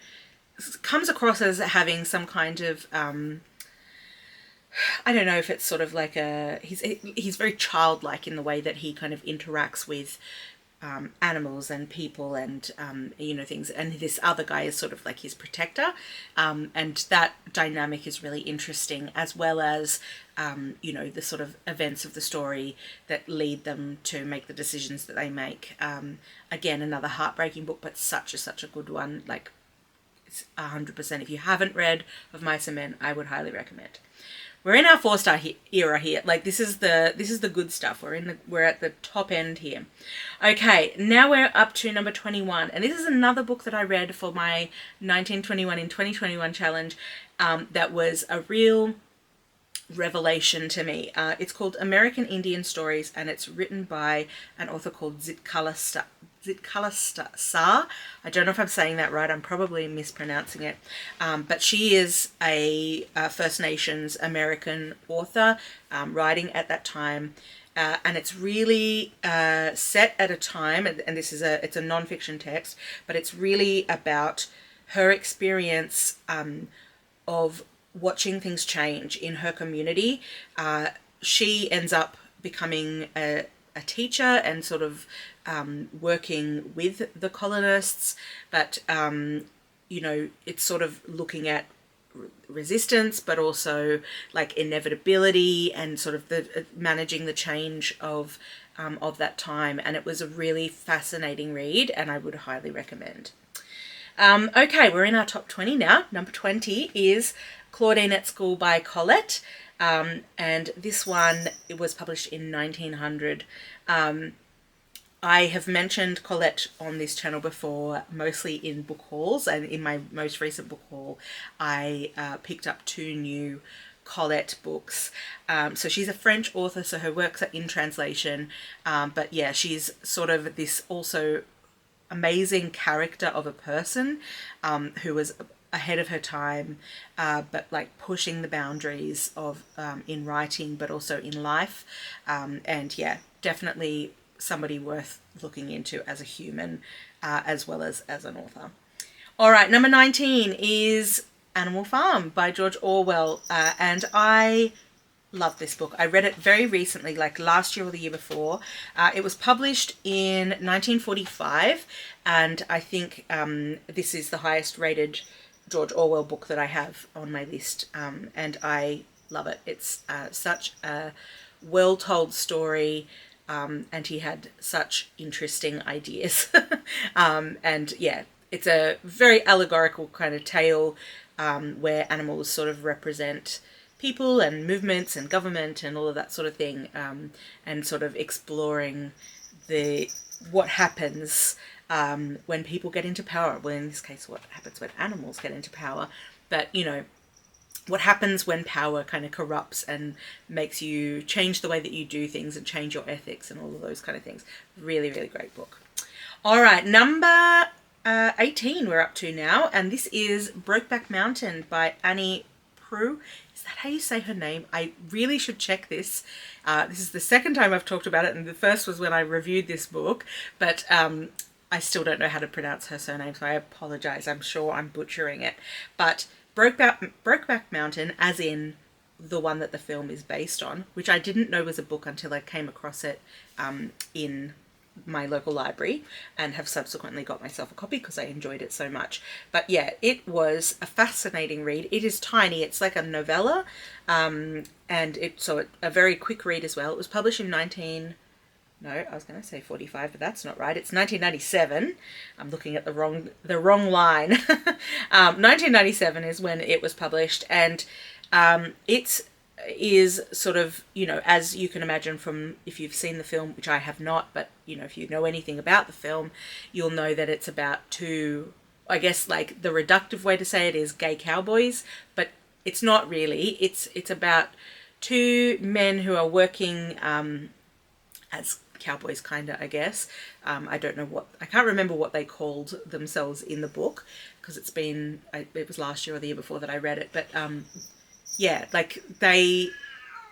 comes across as having some kind of I don't know if it's sort of like he's very childlike in the way that he kind of interacts with animals and people and you know, things, and this other guy is sort of like his protector, and that dynamic is really interesting, as well as you know, the sort of events of the story that lead them to make the decisions that they make. Again, another heartbreaking book, but such a good one. Like, 100%. If you haven't read Of Mice and Men, I would highly recommend. We're in our 4-star era here. Like, this is the good stuff. We're at the top end here. Okay, now we're up to number 21, and this is another book that I read for my 1921 in 2021 challenge. That was a real revelation to me. It's called American Indian Stories, and it's written by an author called Zitkala Sar. I don't know if I'm saying that right. I'm probably mispronouncing it. But she is a First Nations American author, writing at that time. And it's really set at a time, and it's a non-fiction text, but it's really about her experience of watching things change in her community. She ends up becoming a teacher and sort of working with the colonists, but you know, it's sort of looking at resistance, but also like inevitability and sort of the managing the change of that time. And it was a really fascinating read, and I would highly recommend. Okay, we're in our top 20 now. Number 20 is Claudine at School by Colette, and this one, it was published in 1900. I have mentioned Colette on this channel before, mostly in book hauls, and in my most recent book haul I picked up 2 new Colette books. So she's a French author, so her works are in translation, but yeah, she's sort of this also amazing character of a person who was ahead of her time, but like pushing the boundaries of in writing, but also in life, and yeah, definitely somebody worth looking into as a human, as well as an author. All right, number 19 is Animal Farm by George Orwell, and I love this book. I read it very recently, like last year or the year before. It was published in 1945, and I think this is the highest rated George Orwell book that I have on my list, and I love it. It's such a well-told story, and he had such interesting ideas. And yeah, it's a very allegorical kind of tale where animals sort of represent people and movements and government and all of that sort of thing, and sort of exploring what happens when people get into power. Well, in this case, what happens when animals get into power. But, you know, what happens when power kind of corrupts and makes you change the way that you do things and change your ethics and all of those kind of things. Really, really great book. All right, number 18 we're up to now, and this is Brokeback Mountain by Annie Proulx. Is that how you say her name? I really should check this. This is the second time I've talked about it, and the first was when I reviewed this book, but I still don't know how to pronounce her surname, so I apologize. I'm sure I'm butchering it. But Brokeback Mountain, as in the one that the film is based on, which I didn't know was a book until I came across it in my local library, and have subsequently got myself a copy because I enjoyed it so much. But yeah, it was a fascinating read. It is tiny. It's like a novella, and it's a very quick read as well. It was published in I was going to say 45, but that's not right. It's 1997. I'm looking at the wrong line. 1997 is when it was published, and it is sort of, you know, as you can imagine from, if you've seen the film, which I have not, but, you know, if you know anything about the film, you'll know that it's about two, I guess, like, the reductive way to say it is gay cowboys, but it's not really. It's about two men who are working as cowboys, kind of, I guess. I don't know I can't remember what they called themselves in the book, because it was last year or the year before that I read it, but yeah, like, they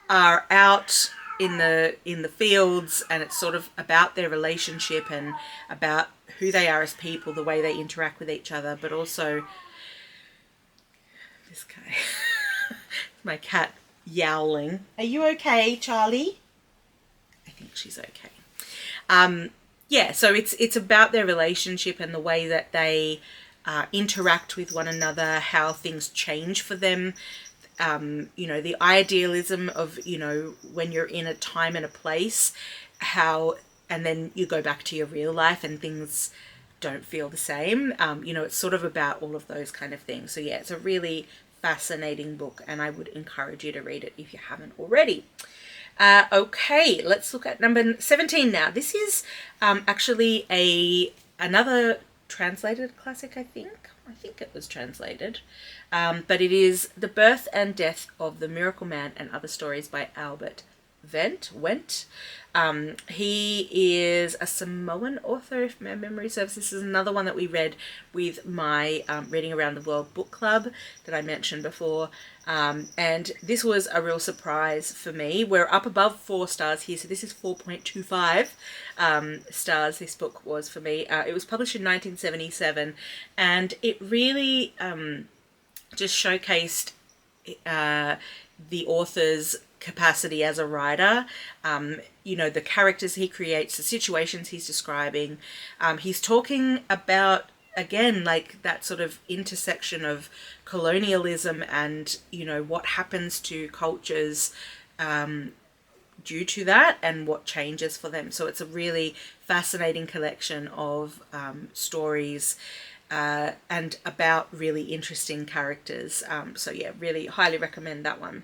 are out in the fields, and it's sort of about their relationship and about who they are as people, the way they interact with each other, but also this guy, my cat yowling. Are you okay, Charlie? I think she's okay. Yeah, so it's about their relationship and the way that they interact with one another, how things change for them. You know, the idealism of, you know, when you're in a time and a place, and then you go back to your real life and things don't feel the same. You know, it's sort of about all of those kind of things. So yeah, it's a really fascinating book, and I would encourage you to read it if you haven't already. Okay, let's look at number 17 now. This is actually another translated classic, I think. I think it was translated. But it is The Birth and Death of the Miracle Man and Other Stories by Albert Wendt. He is a Samoan author, if my memory serves. This is another one that we read with my Reading Around the World book club that I mentioned before. And this was a real surprise for me. We're up above 4 stars here, so this is 4.25 stars this book was for me. It was published in 1977, and it really just showcased the author's capacity as a writer. You know, the characters he creates, the situations he's describing. He's talking about, again, like that sort of intersection of colonialism and, you know, what happens to cultures due to that and what changes for them. So it's a really fascinating collection of stories and about really interesting characters. So yeah, really highly recommend that one.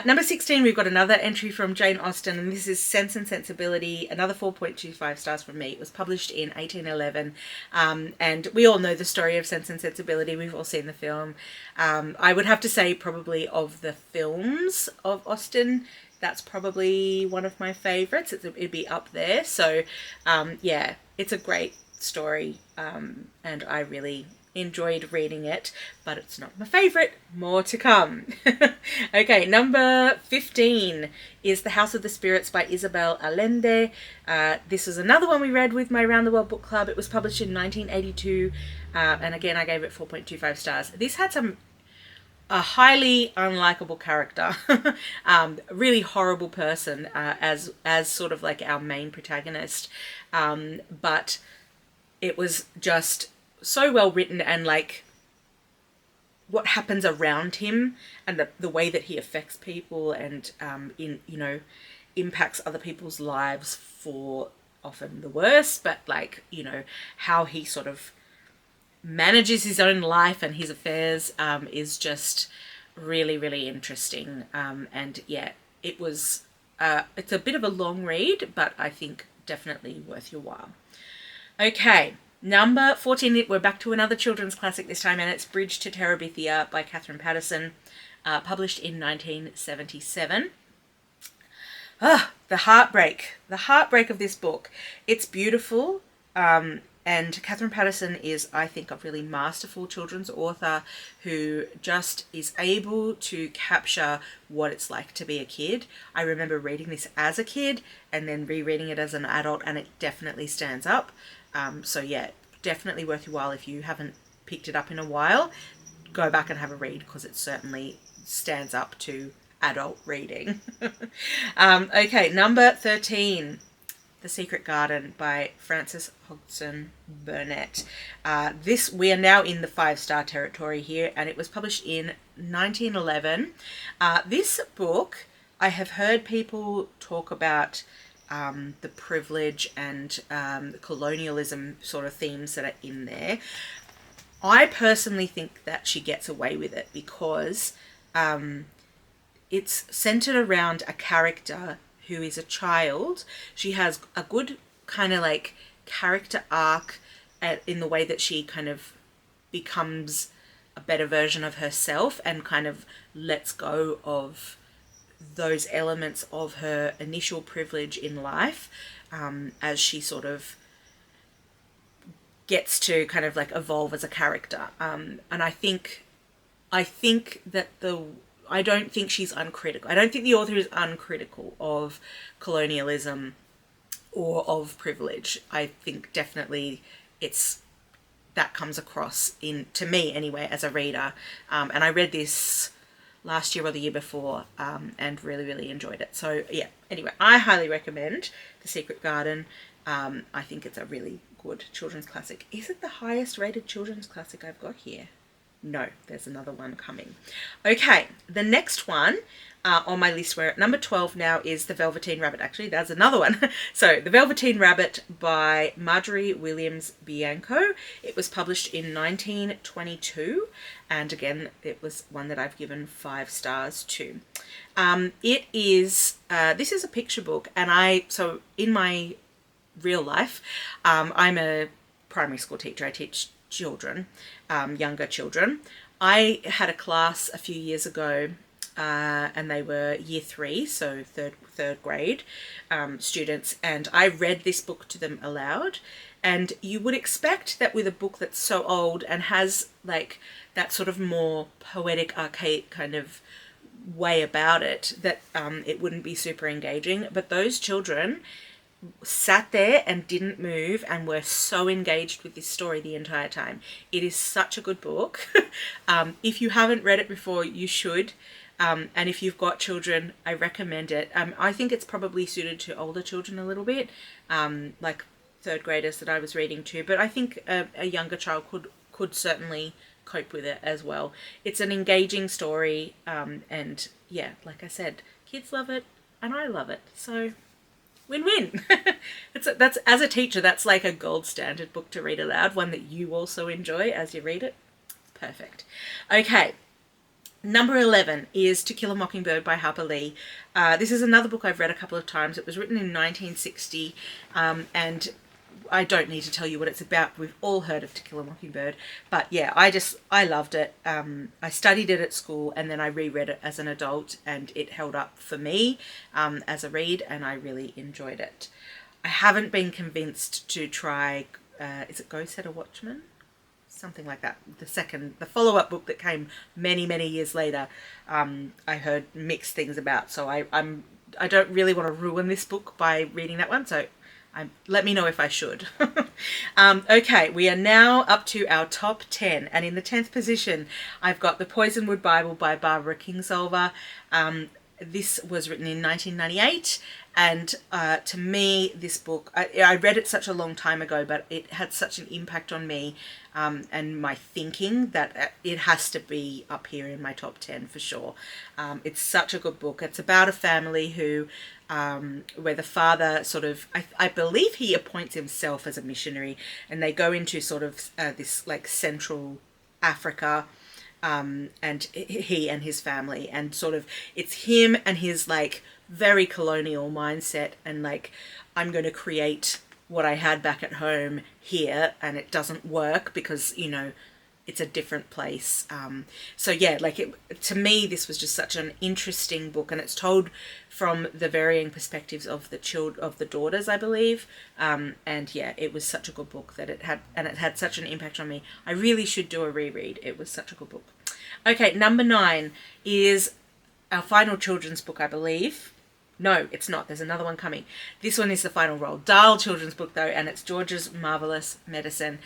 Number 16, we've got another entry from Jane Austen, and this is Sense and Sensibility, another 4.25 stars from me. It was published in 1811, and we all know the story of Sense and Sensibility. We've all seen the film. I would have to say probably of the films of Austen, that's probably one of my favourites. It'd be up there. So, yeah, it's a great story, and I really enjoyed reading it, but it's not my favourite. More to come. Okay, number 15 is The House of the Spirits by Isabel Allende. This is another one we read with my Round the World book club. It was published in 1982, and again I gave it 4.25 stars. This had a highly unlikable character, really horrible person, as sort of like our main protagonist, but it was just so well written, and like what happens around him and the way that he affects people, and in, you know, impacts other people's lives for often the worse, but like, you know, how he sort of manages his own life and his affairs is just really, really interesting. And yeah, it was, it's a bit of a long read, but I think definitely worth your while. Okay, number 14, we're back to another children's classic this time, and it's Bridge to Terabithia by Catherine Paterson, published in 1977. The heartbreak of this book. It's beautiful, and Catherine Paterson is, I think, a really masterful children's author who just is able to capture what it's like to be a kid. I remember reading this as a kid and then rereading it as an adult, and it definitely stands up. So yeah, definitely worth your while. If you haven't picked it up in a while, go back and have a read, because it certainly stands up to adult reading. Okay, number 13, The Secret Garden by Frances Hodgson Burnett. This, we are now in the 5-star territory here, and it was published in 1911. This book, I have heard people talk about the privilege and the colonialism sort of themes that are in there. I personally think that she gets away with it because it's centered around a character who is a child. She has a good kind of like character arc in the way that she kind of becomes a better version of herself and kind of lets go of those elements of her initial privilege in life, as she sort of gets to kind of like evolve as a character. And I think that I don't think she's uncritical. I don't think the author is uncritical of colonialism or of privilege. I think definitely that comes across to me anyway as a reader. And I read this last year or the year before, and really, really enjoyed it. So yeah, anyway, I highly recommend The Secret Garden. I think it's a really good children's classic. Is it the highest rated children's classic I've got here? No, there's another one coming. Okay, the next one on my list, we're at number 12 now, is The Velveteen Rabbit. Actually, that's another one. So, The Velveteen Rabbit by Marjorie Williams Bianco. It was published in 1922, and again, it was one that I've given 5 stars to. It is, this is a picture book, and so in my real life, I'm a primary school teacher. I teach children, younger children. I had a class a few years ago, and they were year 3, so third grade students, and I read this book to them aloud. And you would expect that with a book that's so old and has like that sort of more poetic, archaic kind of way about it, that it wouldn't be super engaging. But those children sat there and didn't move and were so engaged with this story the entire time. It is such a good book. If you haven't read it before, you should. And if you've got children, I recommend it. I think it's probably suited to older children a little bit, like 3rd graders that I was reading to. But I think a younger child could certainly cope with it as well. It's an engaging story, and yeah, like I said, kids love it and I love it. So win-win. That's as a teacher, that's like a gold standard book to read aloud, one that you also enjoy as you read it. Perfect. Okay, number 11 is To Kill a Mockingbird by Harper Lee. This is another book I've read a couple of times. It was written in 1960, and I don't need to tell you what it's about. We've all heard of To Kill a Mockingbird. But yeah, I loved it. I studied it at school, and then I reread it as an adult, and it held up for me as a read, and I really enjoyed it. I haven't been convinced to try, is it Go Set a Watchman? Something like that. The follow-up book that came many, many years later, I heard mixed things about. So I don't really want to ruin this book by reading that one. So let me know if I should. Okay, we are now up to our top 10. And in the 10th position, I've got The Poisonwood Bible by Barbara Kingsolver. This was written in 1998. And to me, this book, I read it such a long time ago, but it had such an impact on me and my thinking that it has to be up here in my top 10 for sure. It's such a good book. It's about a family who, where the father sort of, I believe he appoints himself as a missionary, and they go into sort of this like Central Africa, and he and his family, and sort of it's him and his like very colonial mindset, and like, I'm going to create what I had back at home here, and it doesn't work because, you know, it's a different place. So yeah, like to me, this was just such an interesting book, and it's told from the varying perspectives of the daughters, I believe. And yeah, it was such a good book that it had such an impact on me. I really should do a reread. It was such a good book. Okay, number 9 is our final children's book, I believe. No, it's not. There's another one coming. This one is the final Roald Dahl children's book, though, and it's George's Marvelous Medicine.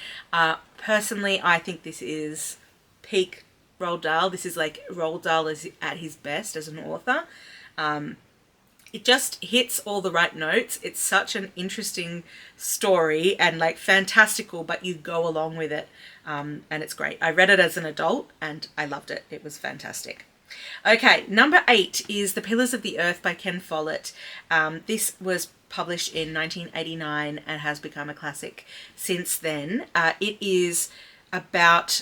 Personally, I think this is peak Roald Dahl. This is like Roald Dahl is at his best as an author. It just hits all the right notes. It's such an interesting story and like fantastical, but you go along with it, and it's great. I read it as an adult and I loved it. It was fantastic. Okay, number 8 is The Pillars of the Earth by Ken Follett. This was published in 1989 and has become a classic since then. It is about,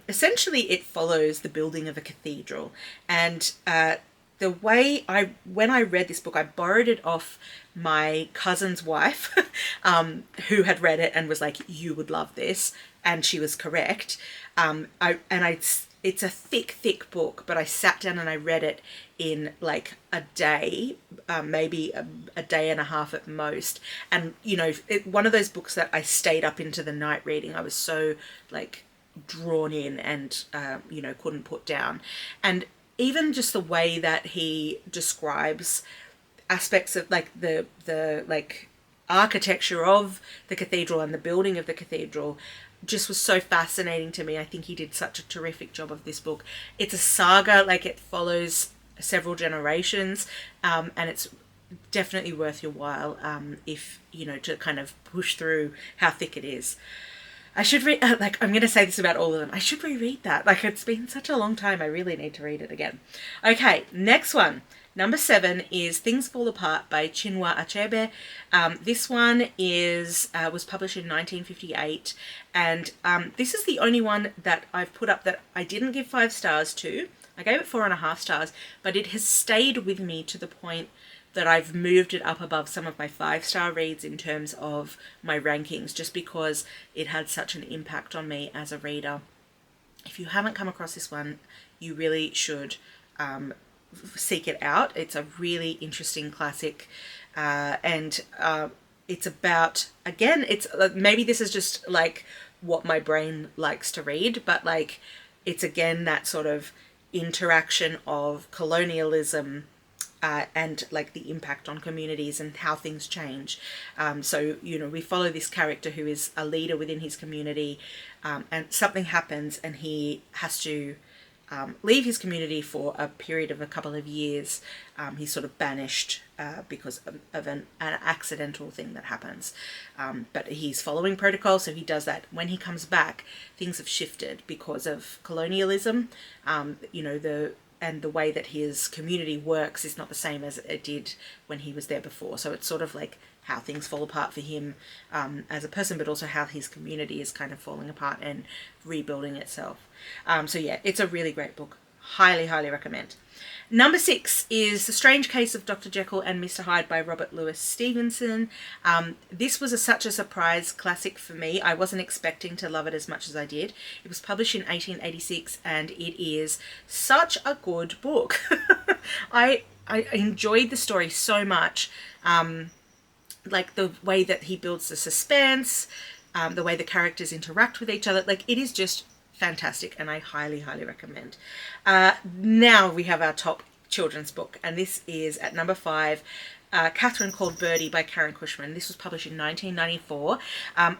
essentially it follows the building of a cathedral. And the way when I read this book, I borrowed it off my cousin's wife, who had read it and was like, you would love this. And she was correct. It's a thick book, but I sat down and I read it in like a day, maybe a day and a half at most. And, you know, one of those books that I stayed up into the night reading. I was so like drawn in and, you know, couldn't put down. And even just the way that he describes aspects of like the like architecture of the cathedral and the building of the cathedral just was so fascinating to me. I think he did such a terrific job of this book. It's a saga, like it follows several generations, and it's definitely worth your while, if, you know, to kind of push through how thick it is. I should read, like, I'm going to say this about all of them. I should reread that. Like, it's been such a long time. I really need to read it again. Okay, next one. Number 7 is Things Fall Apart by Chinua Achebe. This one was published in 1958, and this is the only one that I've put up that I didn't give 5 stars to. I gave it 4.5 stars, but it has stayed with me to the point that I've moved it up above some of my 5-star reads in terms of my rankings, just because it had such an impact on me as a reader. If you haven't come across this one, you really should seek it out. It's a really interesting classic, and it's about, again, it's maybe this is just like what my brain likes to read, but like it's again that sort of interaction of colonialism and like the impact on communities and how things change. So, you know, we follow this character who is a leader within his community, and something happens and he has to leave his community for a period of a couple of years. He's sort of banished because of an accidental thing that happens. But he's following protocol, so he does that. When he comes back, things have shifted because of colonialism. You know, the way that his community works is not the same as it did when he was there before. So it's sort of like how things fall apart for him as a person, but also how his community is kind of falling apart and rebuilding itself. So yeah, it's a really great book. Highly, highly recommend. Number 6 is The Strange Case of Dr. Jekyll and Mr. Hyde by Robert Louis Stevenson. This was such a surprise classic for me. I wasn't expecting to love it as much as I did. It was published in 1886 and it is such a good book. I enjoyed the story so much. Like the way that he builds the suspense, the way the characters interact with each other. Like, it is just fantastic, and I highly, highly recommend. Now we have our top children's book, and this is at number 5, Catherine Called Beady by Karen Cushman. This was published in 1994.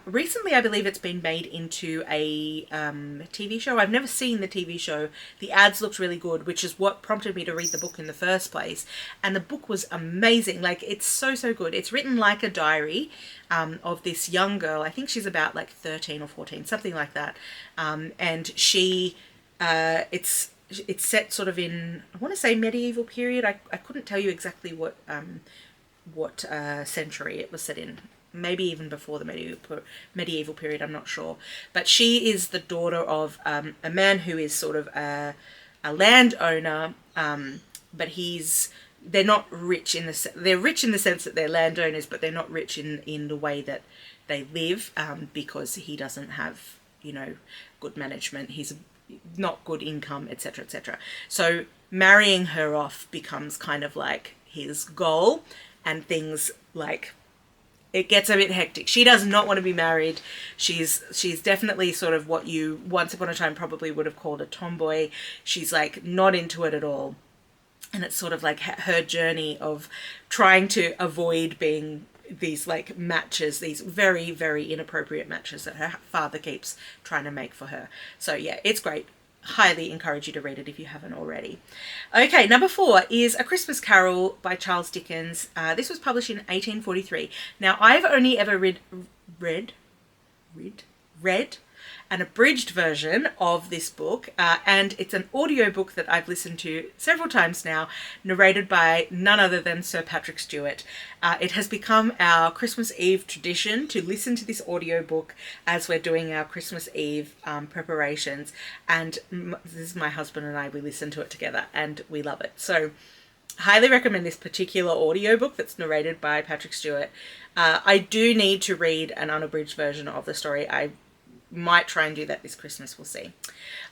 Recently, I believe it's been made into a TV show. I've never seen the TV show. The ads looked really good, which is what prompted me to read the book in the first place. And the book was amazing. Like, it's so, so good. It's written like a diary of this young girl. I think she's about like 13 or 14, something like that. And she, it's set sort of in, I want to say medieval period. I couldn't tell you exactly what century it was set in. Maybe even before the medieval period, I'm not sure. But she is the daughter of a man who is sort of a landowner, but they're not rich they're rich in the sense that they're landowners, but they're not rich in the way that they live, because he doesn't have, good management. He's not good income, etc., etc. So marrying her off becomes kind of like his goal, and things like, it gets a bit hectic. She does not want to be married. She's definitely sort of what you once upon a time probably would have called a tomboy. She's like not into it at all. And it's sort of like her journey of trying to avoid being these like matches, these very, very inappropriate matches that her father keeps trying to make for her. So yeah, it's great. Highly encourage you to read it if you haven't already. Okay, number 4 is A Christmas Carol by Charles Dickens. This was published in 1843. Now, I've only ever read an abridged version of this book, and it's an audiobook that I've listened to several times now, narrated by none other than Sir Patrick Stewart. It has become our Christmas Eve tradition to listen to this audiobook as we're doing our Christmas Eve preparations, and this is my husband and I, we listen to it together and we love it. So highly recommend this particular audiobook that's narrated by Patrick Stewart. I do need to read an unabridged version of the story. I might try and do that this Christmas, we'll see.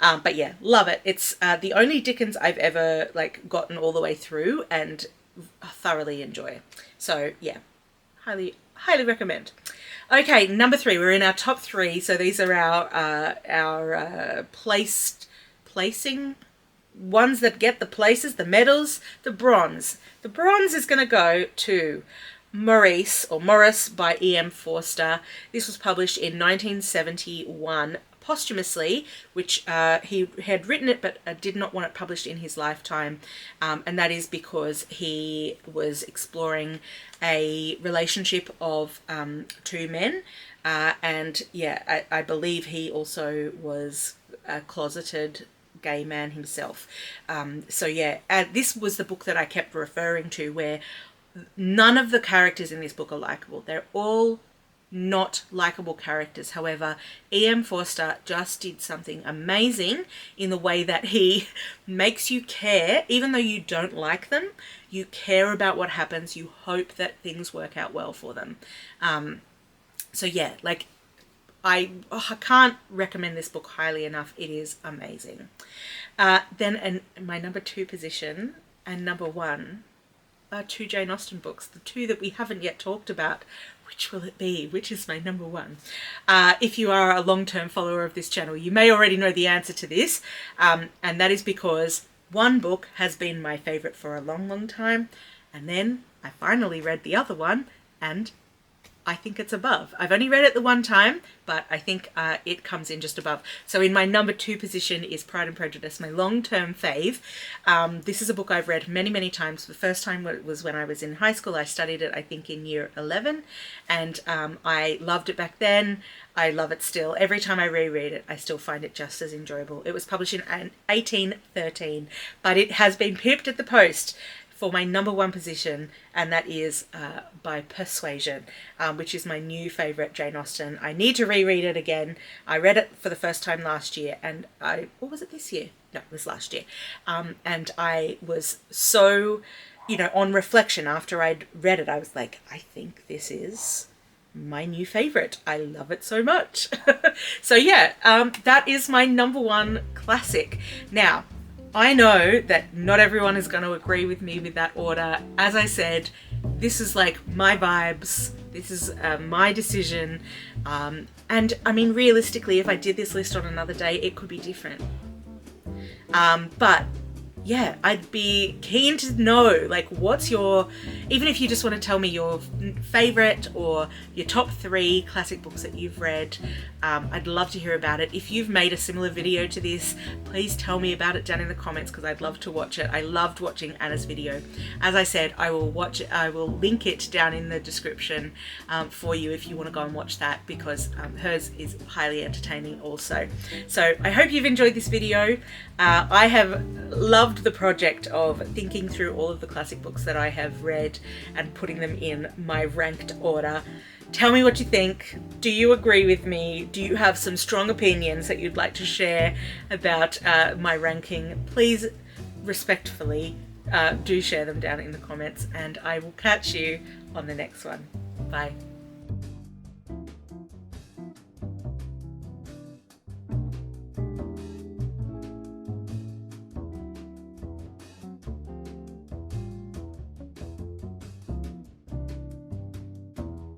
But yeah, love it. It's the only Dickens I've ever like gotten all the way through and thoroughly enjoy. So yeah, highly recommend. Okay, number 3, we're in our top 3. So these are our placing ones that get the places, the medals, the bronze. The bronze is going to go to Morris by E.M. Forster. This was published in 1971 posthumously, which he had written it but did not want it published in his lifetime, and that is because he was exploring a relationship of 2 men, and yeah, I believe he also was a closeted gay man himself. So yeah, this was the book that I kept referring to, where none of the characters in this book are likable. They're all not likable characters. However, E.M. Forster just did something amazing in the way that he makes you care, even though you don't like them. You care about what happens. You hope that things work out well for them. So yeah, like I can't recommend this book highly enough. It is amazing. Then my number 2 position and number 1 are 2 Jane Austen books, the 2 that we haven't yet talked about. Which will it be? Which is my number 1? If you are a long-term follower of this channel, you may already know the answer to this, and that is because one book has been my favourite for a long, long time, and then I finally read the other one, and I think it's above. I've only read it the one time, but I think it comes in just above. So in my number 2 position is Pride and Prejudice, my long-term fave. This is a book I've read many, many times. The first time was when I was in high school. I studied it, I think, in year 11, and I loved it back then. I love it still. Every time I reread it, I still find it just as enjoyable. It was published in 1813, but it has been pipped at the post for my number 1 position, and that is by Persuasion, which is my new favourite Jane Austen. I need to reread it again. I read it for the first time last year, and or was it this year? No, it was last year. And I was so, on reflection after I'd read it, I was like, I think this is my new favourite. I love it so much. So yeah, that is my number 1 classic. Now, I know that not everyone is going to agree with me with that order. As I said, this is like my vibes. This is my decision. And I mean, realistically, if I did this list on another day, it could be different. But yeah, I'd be keen to know, like, what's your, even if you just want to tell me your favorite or your top 3 classic books that you've read, I'd love to hear about it. If you've made a similar video to this, please tell me about it down in the comments, because I'd love to watch it. I loved watching Anna's video. As I said, I will watch it, I will link it down in the description for you if you want to go and watch that, because hers is highly entertaining also. So I hope you've enjoyed this video. I have loved the project of thinking through all of the classic books that I have read and putting them in my ranked order. Tell me what you think. Do you agree with me? Do you have some strong opinions that you'd like to share about my ranking? Please, respectfully, do share them down in the comments, and I will catch you on the next one. Bye.